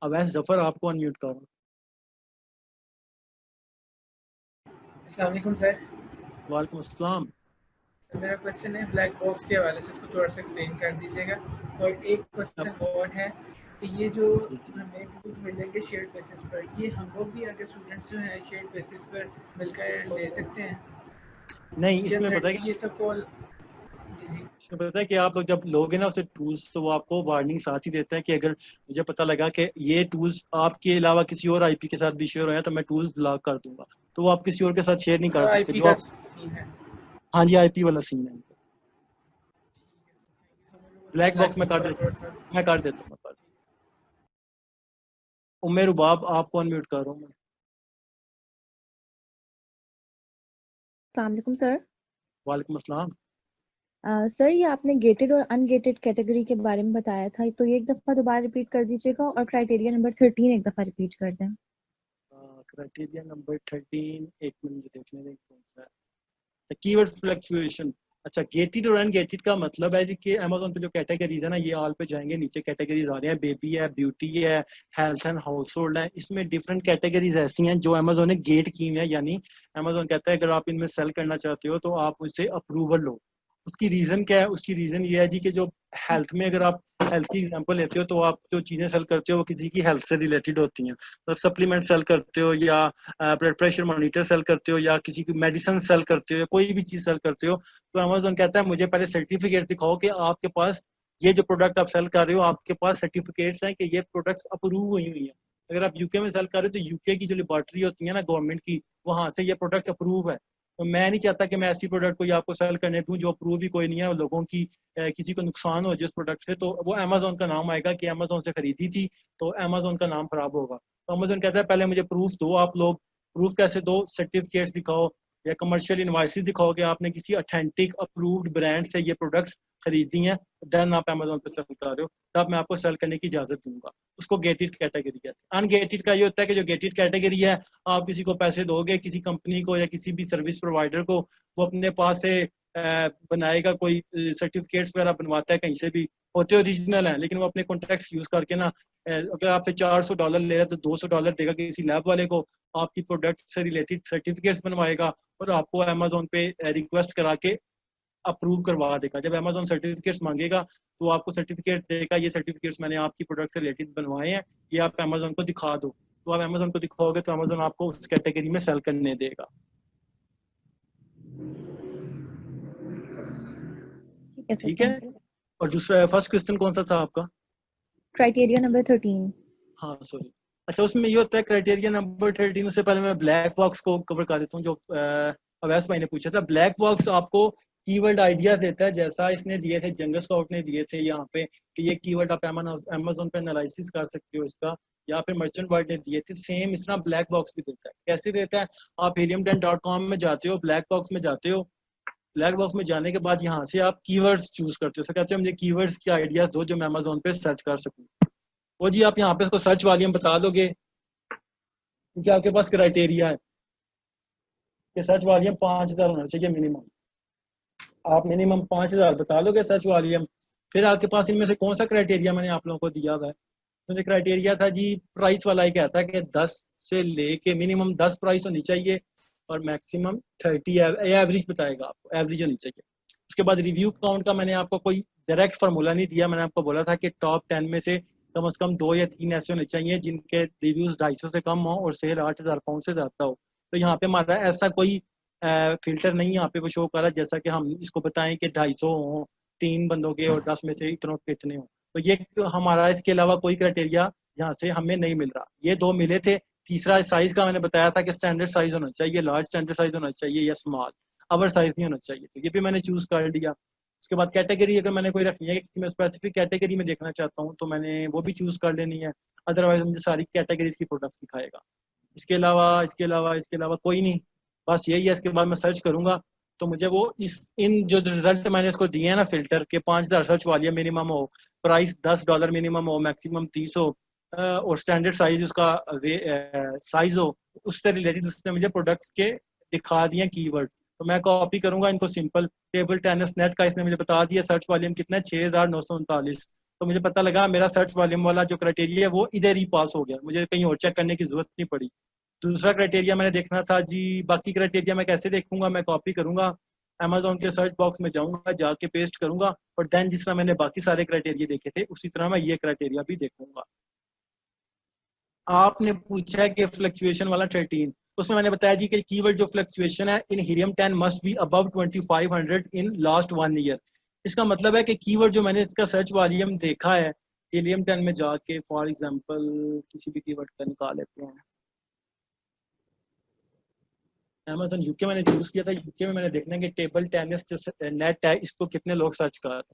अवैस जफर आपको अनम्यूट करो। अस्सलाम वालेकुम सर। वालेकुम अस्सलाम। मेरा क्वेश्चन है ब्लैक बॉक्स के हवाले से, इसको थोड़ा सा एक्सप्लेन कर दीजिएगा। और एक क्वेश्चन और है कि ये जो हमें टूल्स मिलेंगे शेयर्ड बेसिस पर, ये हम लोग भी अगर स्टूडेंट्स जो हैं शेयर्ड बेसिस पर मिलकर ले सकते हैं? नहीं, या इसमें पता है ये सबको जी इसमें पता है कि आप लोग जब लोगे ना उसे टूल्स, तो वो आपको वार्निंग साथ ही देता है कि अगर मुझे पता लगा कि ये टूल्स आपके अलावा किसी और आईपी के साथ भी शेयर हो हैं तो मैं टूल्स ब्लॉक कर दूंगा। तो वो आप किसी और के साथ शेयर नहीं कर मतलब सकते आईपी जो का आप। सीन है। हाँ जी, आईपी वाला सीन है। ब्लैक बॉक्स में कर देता हूँ, मैं कर देता हूँ, मैं कर देता हूँ। उम्मे रुबाब आपको अनम्यूट कर रहा हूँ मैं। अस्सलाम वालेकुम सर। वालेकुम अस्सलाम। सर ये आपने गेटेड और अनगेटेड कैटेगरी के बारे में बताया था, तो ये एक दफ़ा दोबारा रिपीट कर दीजिएगा और क्राइटेरिया नंबर 13 एक दफ़ा रिपीट कर दें। क्राइटेरिया नंबर 13 एक मिनट देखने दें कौन सा है। Keyword fluctuation. अच्छा, गेटेड और अनगेटेड का मतलब है कि अमेज़न पे जो कैटेगरीज है ना, ये ऑल पे जाएंगे, नीचे कैटेगरीज आ रहे हैं, बेबी है, ब्यूटी है, हेल्थ एंड हाउस होल्ड है। इसमें डिफरेंट कैटेगरीज ऐसी हैं जो अमेज़न ने गेट की हुई है, यानी अमेज़न कहता है अगर आप इनमें सेल करना चाहते हो तो आप उससे अप्रूवल लो। उसकी रीज़न क्या है? उसकी रीज़न ये है जी कि जो हेल्थ में, अगर आप हेल्थ की एग्जांपल लेते हो तो आप जो चीज़ें सेल करते हो वो किसी की हेल्थ से रिलेटेड होती हैं। तो सप्लीमेंट सेल करते हो, या ब्लड प्रेशर मॉनिटर सेल करते हो, या किसी की मेडिसिन सेल करते हो, या कोई भी चीज़ सेल करते हो, तो अमेज़न कहता है मुझे पहले सर्टिफिकेट दिखाओ कि आपके पास ये जो प्रोडक्ट आप सेल कर रहे हो, आपके पास सर्टिफिकेट्स हैं कि ये प्रोडक्ट्स अप्रूव हुई हुई है। अगर आप यूके में सेल कर रहे हो तो यूके की जो लेबॉर्ट्री होती है ना गवर्नमेंट की, वहाँ से ये प्रोडक्ट अप्रूव है। तो मैं नहीं चाहता कि मैं ऐसी प्रोडक्ट को आपको सेल करने दूं जो अप्रूव ही कोई नहीं है, लोगों की किसी को नुकसान हो जिस प्रोडक्ट से, तो वो अमेज़न का नाम आएगा कि अमेज़न से खरीदी थी, तो अमेज़न का नाम खराब होगा। तो अमेज़न कहता है पहले मुझे प्रूफ दो। आप लोग प्रूफ कैसे दो? सर्टिफिकेट्स दिखाओ या कमर्शियल इनवाइसेस दिखाओ कि आपने किसी अथेंटिक अप्रूव्ड ब्रांड से ये प्रोडक्ट्स खरीदी हैं, देन आप अमेज़न पे सेल कर रहे हो, तब मैं आपको सेल करने की इजाजत दूंगा। उसको गेटेड कैटेगरी कहते हैं। अनगेटेड का ये होता है कि जो गेटेड कैटेगरी है, आप किसी को पैसे दोगे, किसी कंपनी को या किसी भी सर्विस प्रोवाइडर को, वो अपने पास से बनाएगा, कोई सर्टिफिकेट्स वगैरह बनवाता है कहीं से भी, होते ओरिजिनल हैं, लेकिन वो अपने कॉन्टैक्ट्स यूज करके ना, अगर आपसे $400 ले रहा है तो $200 देगा किसी लैब वाले को, आपकी प्रोडक्ट से रिलेटेड सर्टिफिकेट्स बनवाएगा और आपको अमेज़न पे रिक्वेस्ट करा के अप्रूव करवा देगा। जब अमेज़न सर्टिफिकेट्स मांगेगा तो आपको सर्टिफिकेट देगा, ये सर्टिफिकेट्स मैंने आपकी प्रोडक्ट से रिलेटेड बनवाए हैं, ये आप अमेज़न को दिखा दो। तो आप अमेज़न को दिखाओगे तो अमेज़न आपको उस कैटेगरी में सेल करने देगा। ठीक है। और दूसरा फर्स्ट क्वेश्चन कौन सा था आपका? Criteria number 13। हाँ सॉरी। अच्छा, उसमें ये होता है क्राइटेरिया नंबर 13, उससे पहले मैं ब्लैक बॉक्स को कवर कर देता हूँ जो अवैस भाई ने पूछा था। ब्लैक बॉक्स आपको कीवर्ड आइडिया देता है, जैसा इसने दिए थे, जंगल स्काउट ने दिए थे यहाँ पे कि ये कीवर्ड आप अमेज़न पे एनालिसिस कर सकते हो इसका, या फिर मर्चेंट वर्ड ने दिए थे, सेम इस तरह ब्लैक बॉक्स भी देता है। कैसे देता है? आप helium10.com में जाते हो, ब्लैक बॉक्स में जाते हो, ब्लैक बॉक्स में जाने के बाद यहाँ से आप कीवर्ड्स चूज करते हो। सर कहते हो मुझे कीवर्ड्स के आइडियाज दो जो मैं अमेज़न पे सर्च कर सकूँ। वो जी आप यहाँ पे इसको सर्च वॉल्यूम बता दोगे, क्योंकि आपके पास क्राइटेरिया है कि सर्च वॉल्यूम 5000 होना चाहिए मिनिमम। आप मिनिमम 5000 बता दोगे सर्च वॉल्यूम। फिर आपके पास इनमें से कौन सा क्राइटेरिया मैंने आप लोगों को दिया हुआ है? मुझे क्राइटेरिया था जी प्राइस वाला ही, कहता है कि 10 से लेके मिनिमम 10 प्राइस होनी चाहिए और मैक्सिमम 30 एवरेज बताएगा, आपको एवरेज होनी चाहिए। उसके बाद रिव्यू काउंट का मैंने आपको कोई डायरेक्ट फार्मूला नहीं दिया, मैंने आपको बोला था कि टॉप 10 में से कम से कम 2 या 3 ऐसे होने चाहिए जिनके रिव्यूज 250 से कम हो और सेल 8000 पाउंड से ज्यादा हो। तो यहाँ पे हमारा ऐसा कोई फिल्टर नहीं यहाँ पे वो शो कर रहा जैसा कि हम इसको बताएं कि 250 हो 3 बंदों के और 10 में से इतनों के इतने हो। तो ये हमारा इसके अलावा कोई क्राइटेरिया यहाँ से हमें नहीं मिल रहा। ये दो मिले थे। तीसरा साइज का मैंने बताया था कि स्टैंडर्ड साइज होना चाहिए, लार्ज स्टैंडर्ड साइज होना चाहिए या स्मॉल, अवर साइज नहीं होना चाहिए। तो ये भी मैंने चूज कर लिया। उसके बाद कैटेगरी अगर मैंने कोई रखनी है कि मैं स्पेसिफिक कैटेगरी में देखना चाहता हूँ तो मैंने वो भी चूज कर लेनी है, अदरवाइज मुझे सारी कैटेगरीज की प्रोडक्ट्स दिखाएगा। इसके अलावा कोई नहीं, बस यही है। इसके बाद मैं सर्च करूंगा तो मुझे वो इस इन जो रिजल्ट मैंने इसको दिए हैं ना फिल्टर के, 5000 सर्च वाली मिनिमम हो, प्राइस $10 मिनिमम हो, मैक्सिमम 30 हो, और स्टैंडर्ड साइज उसका साइज हो, उससे रिलेटेड उसने मुझे प्रोडक्ट्स के दिखा दिए कीवर्ड। तो मैं कॉपी करूंगा इनको, सिंपल टेबल टेनिस नेट का इसने मुझे बता दिया सर्च वॉल्यूम कितना है, 6939। तो मुझे पता लगा मेरा सर्च वॉल्यूम वाला जो क्राइटेरिया है वो इधर ही पास हो गया, मुझे कहीं और चेक करने की जरूरत नहीं पड़ी। दूसरा क्राइटेरिया मैंने देखना था जी, बाकी क्राइटेरिया मैं कैसे देखूंगा, मैं कॉपी करूंगा, अमेजोन के सर्च बॉक्स में जाऊंगा, जाके पेस्ट करूंगा, और देन जिस तरह मैंने बाकी सारे क्राइटेरिया देखे थे उसी तरह मैं ये क्राइटेरिया भी देखूंगा। आपने पूछा है कि फ्लक्चुएशन वाला 13, उसमें मैंने बताया जी कि कीवर्ड जो फ्लक्चुएशन है in Helium 10 must be above 2500 in last 1 year. इसका मतलब है कि कीवर्ड जो मैंने इसका सर्च वॉल्यूम देखा है हीलियम 10 में जाके, फॉर एग्जांपल किसी भी कीवर्ड का निकाल लेते हैं, अमेजन यूके मैंने चूज किया था, यूके में मैंने देखना है कि टेबल टेनिस जो नेट है इसको कितने लोग सर्च कर रहे हैं।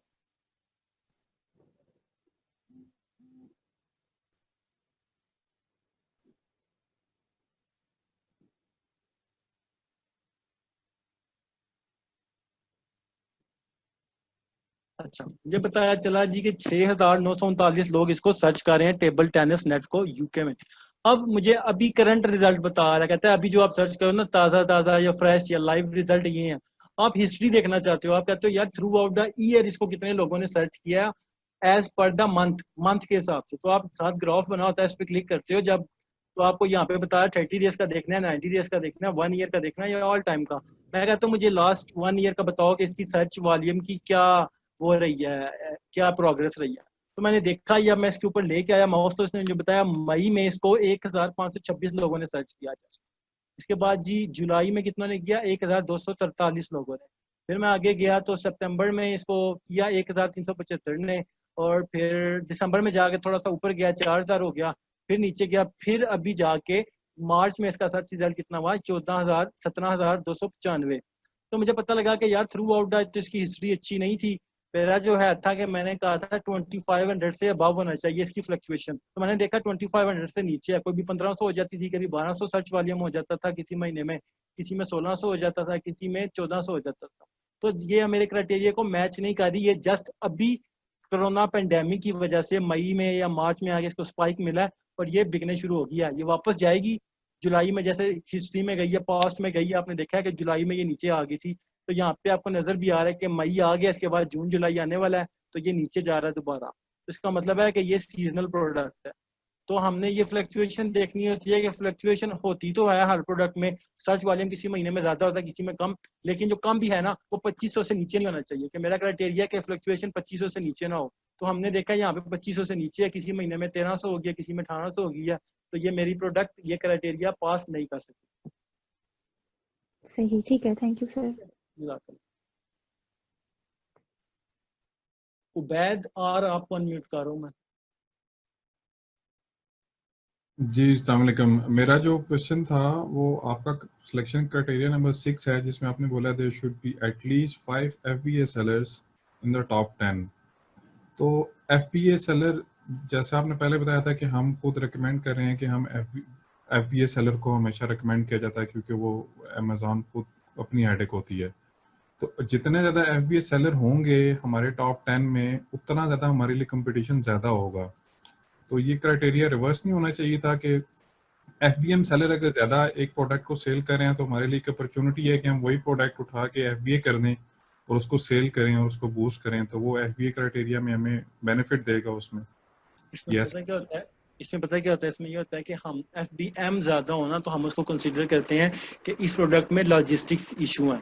अच्छा, मुझे बताया चला जी कि 6,939 लोग इसको सर्च कर रहे हैं टेबल टेनिस नेट को यूके में। अब मुझे अभी करंट रिजल्ट बता रहा है, कहता है अभी जो आप सर्च करो ना ताज़ा ताज़ा या फ्रेश या लाइव रिजल्ट ये हैं। आप हिस्ट्री देखना चाहते हो, आप कहते हो यार थ्रू आउट द ईयर इसको कितने लोगों ने सर्च किया एज पर द मंथ के हिसाब से। तो आप साथ ग्राफ बना होता है, इस पर क्लिक करते हो जब, तो आपको यहाँ पे बताया 30 डेज का देखना है, 90 डेज का देखना है, 1 ईयर का देखना है या ऑल टाइम का। मैं कहता हूँ मुझे लास्ट 1 ईयर का बताओ कि इसकी सर्च वॉल्यूम की क्या वो रही है, क्या प्रोग्रेस रही है। तो मैंने देखा, या मैं इसके ऊपर लेके आया माउस, तो इसने मुझे बताया मई में इसको 1526 लोगों ने सर्च किया। इसके बाद जी जुलाई में कितना ने किया, 1243 लोगों ने। फिर मैं आगे गया तो सितंबर में इसको किया 1375 ने, और फिर दिसंबर में जाके थोड़ा सा ऊपर गया 4000 हो गया, फिर नीचे गया, फिर अभी जाके मार्च में इसका सर्च रिजल्ट कितना हुआ, 17,295। तो मुझे पता लगा कि यार थ्रू आउट द तो इसकी हिस्ट्री अच्छी नहीं थी। मेरा जो है था कि मैंने कहा था 2500 से अबव होना चाहिए इसकी फ्लक्चुएशन, तो मैंने देखा 2500 से नीचे है। कोई भी 1500 हो जाती थी, कभी 1200 सर्च वॉल्यूम हो जाता था किसी महीने में, किसी में 1600 हो जाता था, किसी में 1400 हो जाता था। तो ये मेरे क्राइटेरिया को मैच नहीं कर रही। ये जस्ट अभी कोरोना पेंडेमिक की वजह से मई में या मार्च में आगे इसको स्पाइक मिला है और ये बिकने शुरू हो गया। ये वापस जाएगी जुलाई में, जैसे हिस्ट्री में गई है, पास्ट में गई है, आपने देखा है कि जुलाई में ये नीचे आ गई थी। तो यहाँ पे आपको नजर भी आ रहा है कि मई आ गया, इसके बाद जून जुलाई आने वाला है, तो ये नीचे जा रहा है दोबारा। तो इसका मतलब है कि ये सीजनल प्रोडक्ट है। तो हमने ये फ्लक्चुएशन देखनी होती है कि फ्लक्चुएशन होती तो है हर प्रोडक्ट में, सर्च वॉल्यूम किसी महीने में ज्यादा होता है, किसी में कम, लेकिन जो कम भी है ना वो 2500 से नीचे नहीं होना चाहिए। कि मेरा क्राइटेरिया कि फ्लक्चुएशन 2500 से नीचे ना हो। तो हमने देखा यहाँ पे 2500 से नीचे है, किसी महीने में 1300 हो गया, किसी में 1800 हो गया, तो ये मेरी प्रोडक्ट ये क्राइटेरिया पास नहीं कर सकती। सही, ठीक है, थैंक यू सर। उबैद और आपको अनम्यूट करो मैं। जी अस्सलाम वालेकुम। मेरा जो क्वेश्चन था वो आपका सिलेक्शन क्राइटेरिया नंबर 6 है, जिसमें आपने बोला there should be at least 5 FBA sellers in the top 10। तो FBA सेलर, जैसा आपने पहले बताया था कि हम खुद रिकमेंड कर रहे हैं कि हम FBA सेलर को हमेशा रिकमेंड किया जाता है क्योंकि वो अमेज़ॉन खुद अपनी हेडेक होती है। तो जितने ज़्यादा FBA सेलर होंगे हमारे टॉप 10 में, उतना ज़्यादा हमारे लिए कंपटीशन ज़्यादा होगा। तो ये क्राइटेरिया रिवर्स नहीं होना चाहिए था कि FBM सेलर अगर ज़्यादा एक प्रोडक्ट को सेल कर रहे हैं तो हमारे लिए एक अपॉर्चुनिटी है कि हम वही प्रोडक्ट उठा के FBA कर दें और उसको सेल करें और उसको बूस्ट करें, तो वो FBA क्राइटेरिया में हमें बेनिफिट देगा उसमें। इसमें यस। पता क्या होता है, इसमें ये होता है कि हम FBM ज्यादा होना तो हम उसको कंसीडर करते हैं कि इस प्रोडक्ट में लॉजिस्टिक्स इशू है।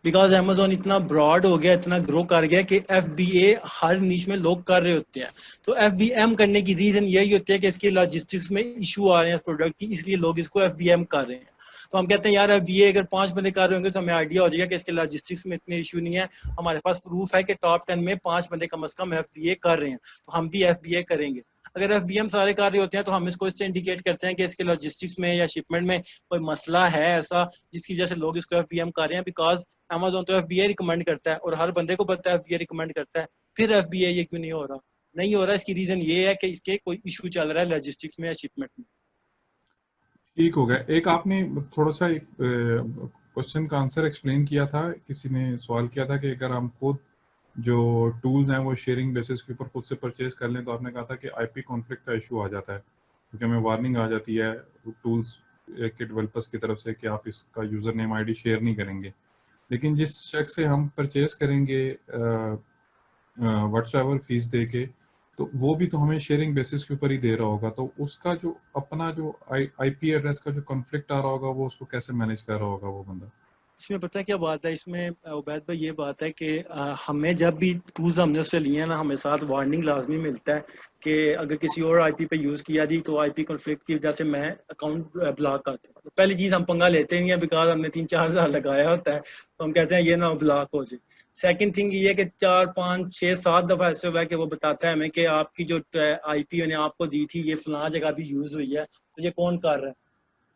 बिकॉज अमेजोन इतना ब्रॉड हो गया, इतना ग्रो कर गया कि FBA हर नीच में लोग कर रहे होते हैं। तो FBM करने की रीजन यही होती है कि इसकी लॉजिस्टिक्स में इशू आ रहे हैं इस प्रोडक्ट की, इसलिए लोग इसको FBM कर रहे हैं। तो हम कहते हैं यार FBA अगर 5 बंदे कर रहे होंगे तो हमें आइडिया हो जाएगा कि इसके लॉजिस्टिक्स में इतने इशू नहीं है। हमारे पास प्रूफ है कि टॉप 10 में 5 बंदे कम से कम FBA कर रहे हैं, तो हम भी FBA करेंगे। अगर FBM सारे कार्य होते हैं तो हम इसको इससे इंडिकेट करते हैं कि इसके लॉजिस्टिक्स में या शिपमेंट में कोई मसला है ऐसा जिसकी वजह से लोग इसको FBM कर रहे हैं। बिकॉज अमेजोन तो FBA रिकमेंड करता है और हर बंदे को पता है FBA रिकमेंड करता है, फिर FBA ये क्यों नहीं हो रहा? नहीं हो रहा, इसकी रीजन ये है कि इसके कोई इशू चल रहा है लॉजिस्टिक्स में या शिपमेंट में। ठीक हो गया। एक आपने थोड़ा सा एक क्वेश्चन का आंसर एक्सप्लेन किया था, किसी ने सवाल किया था कि अगर हम खुद जो टूल्स हैं वो शेयरिंग बेसिस के ऊपर खुद से परचेज कर लें, तो आपने कहा था कि IP कॉन्फ्लिक्ट का इशू आ जाता है क्योंकि हमें वार्निंग आ जाती है टूल्स के डेवलपर्स की तरफ से कि आप इसका यूज़र नेम ID शेयर नहीं करेंगे। लेकिन जिस शख्स से हम परचेज करेंगे व्हाट्सएवर फीस दे के, तो वो भी तो हमें शेयरिंग बेसिस के ऊपर ही दे रहा होगा, तो उसका जो अपना जो आईपी एड्रेस का जो कॉन्फ्लिक्ट आ रहा होगा वो उसको कैसे मैनेज कर रहा होगा वो बंदा? इसमें पता है क्या बात है, इसमें उबैद भाई ये बात है कि हमें जब भी टूल्स हमने उससे लिए हैं ना, हमें साथ वार्निंग लाजमी मिलता है कि अगर किसी और आईपी पे यूज़ किया दी तो आईपी कॉन्फ्लिक्ट की वजह से मैं अकाउंट ब्लॉक करता हूँ। तो पहली चीज़ हम पंगा लेते नहीं है, बिकॉज हमने 3-4 हज़ार लगाया होता है, तो हम कहते हैं ये ना ब्लॉक हो जाए। सेकंड थिंग ये है कि 4-5-6-7 दफ़ा ऐसे हुआ है कि वो बताता है हमें कि आपकी जो आईपी ने आपको दी थी ये फलां जगह भी यूज़ हुई है, तो ये कौन कर रहा है,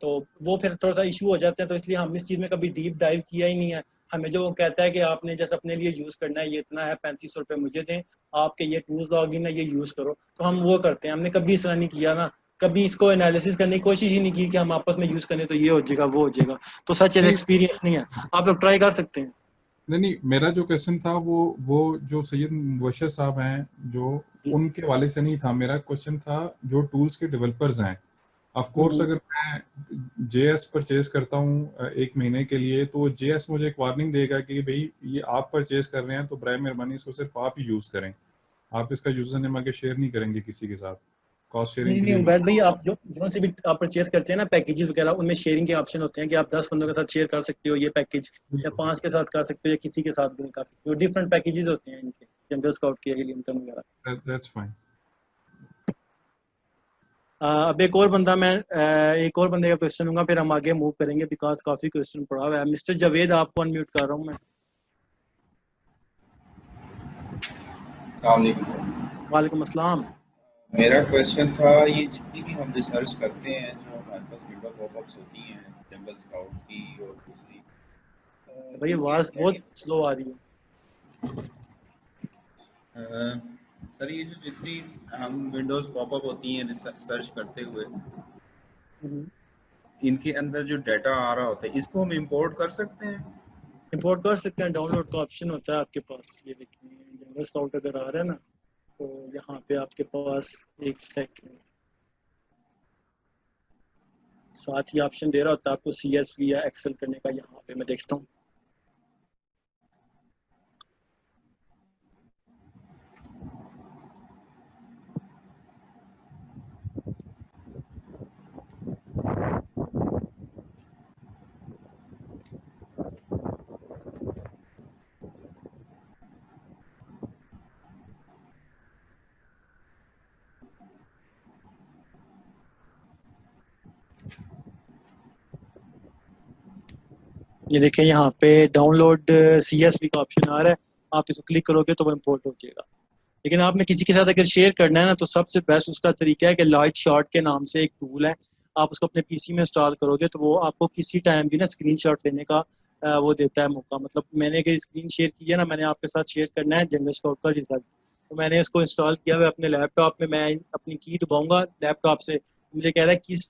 तो वो फिर थोड़ा सा इशू हो जाते हैं। तो इसलिए हम इस चीज़ में कभी डीप डाइव किया ही नहीं है। हमें जो वो कहता है कि आपने जैसे अपने लिए यूज़ करना है, ये इतना है, 3500 रुपये मुझे दें, आपके ये टूल्स लॉगिन है, ये यूज़ करो, तो हम वो करते हैं। हमने कभी इस तरह नहीं किया ना, कभी इसको एनालिसिस करने की कोशिश ही नहीं की कि हम आपस में यूज़ करें तो ये हो जाएगा वो हो जाएगा। तो सच नहीं एक्सपीरियंस नहीं है, आप लोग ट्राई कर सकते हैं। नहीं, मेरा जो क्वेश्चन था वो जो सैयद मुबशर साहब हैं जो, उनके वाले से नहीं था। मेरा क्वेश्चन था जो टूल्स के डेवलपर्स हैं, ऑफ कोर्स अगर मैं जेएस परचेज करता हूँ 1 महीने के लिए, तो जेएस मुझे एक वार्निंग देगा कि भाई ये आप परचेज कर रहे हैं तो बराए मेहरबानी इसको सिर्फ आप ही यूज़ करें, आप इसका यूजर नेम आगे शेयर नहीं करेंगे किसी के साथ, कॉस्ट शेयरिंग नहीं के नहीं लिए उबैद भाई, आप जो से भी आप परचेज करते हैं ना पैकेजेस वगैरह, उनमें शेयरिंग के ऑप्शन होते हैं कि आप 10 बंदों के साथ शेयर कर सकते हो ये पैकेज, या 5 के साथ कर सकते हो, या किसी के साथ भी नहीं कर सकते हो। डिफरेंट पैकेजेस होते हैं इनके, जनरल स्काउट के, हिलियंटन वगैरह। That's fine. अब एक और बंदा, मैं एक और बंदे का क्वेश्चन लूंगा, फिर हम आगे मूव करेंगे बिकॉज काफी क्वेश्चन पड़ा हुआ है। मिस्टर जावेद, आपको अनम्यूट कर रहा हूँ मैं। वालेकुम अस्सलाम। मेरा क्वेश्चन था, ये जितनी भी हम रिसर्च करते हैं जो हमारे पास विंडो पॉपअप्स होती हैं जंगल स्काउट की और दूसरी, भाई आवाज बहुत स्लो आ रही है। सर ये जो जितनी हम विंडोज पॉपअप होती हैं सर्च करते हुए, इनके अंदर जो डाटा आ रहा होता है इसको हम इंपोर्ट कर सकते हैं? इंपोर्ट कर सकते हैं, डाउनलोड का ऑप्शन होता है आपके पास। ये देखिए जनरल स्काउट अगर आ रहा है ना, तो यहाँ पे आपके पास एक सेकंड साथ ही ऑप्शन दे रहा होता है आपको CSV या एक्सेल करने का। यहाँ पे मैं देखता हूँ, ये देखिए यहाँ पे डाउनलोड CSV का ऑप्शन आ रहा है। आप इसको क्लिक करोगे तो वो इम्पोर्ट हो जाएगा। लेकिन आपने किसी के साथ अगर शेयर करना है ना, तो सबसे बेस्ट उसका तरीका है कि लाइट शॉट के नाम से एक टूल है, आप उसको अपने पीसी में इंस्टॉल करोगे तो वो आपको किसी टाइम भी ना स्क्रीनशॉट लेने का वो देता है मौका। मतलब मैंने अगर स्क्रीन शेयर की है ना, मैंने आपके साथ शेयर करना है जनरल स्काउट का रिजल्ट, तो मैंने इसको इंस्टॉल किया हुआ अपने लैपटॉप में। मैं अपनी की दबाऊंगा लैपटॉप से, मुझे कह रहा है किस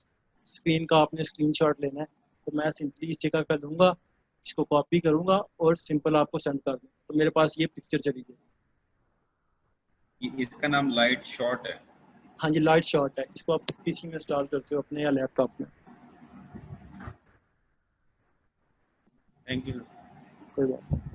स्क्रीन का आपने स्क्रीनशॉट लेना है, तो मैं सिंपली इस जगह कर दूंगा, इसको कॉपी करूंगा और सिंपल आपको सेंड कर दूँ, तो मेरे पास ये पिक्चर चली जाएगी। इसका नाम लाइट शॉट है? हाँ जी, लाइट शॉट है। इसको आप पीसी में इंस्टॉल करते हो अपने या लैपटॉप में। Thank you. कोई बात नहीं।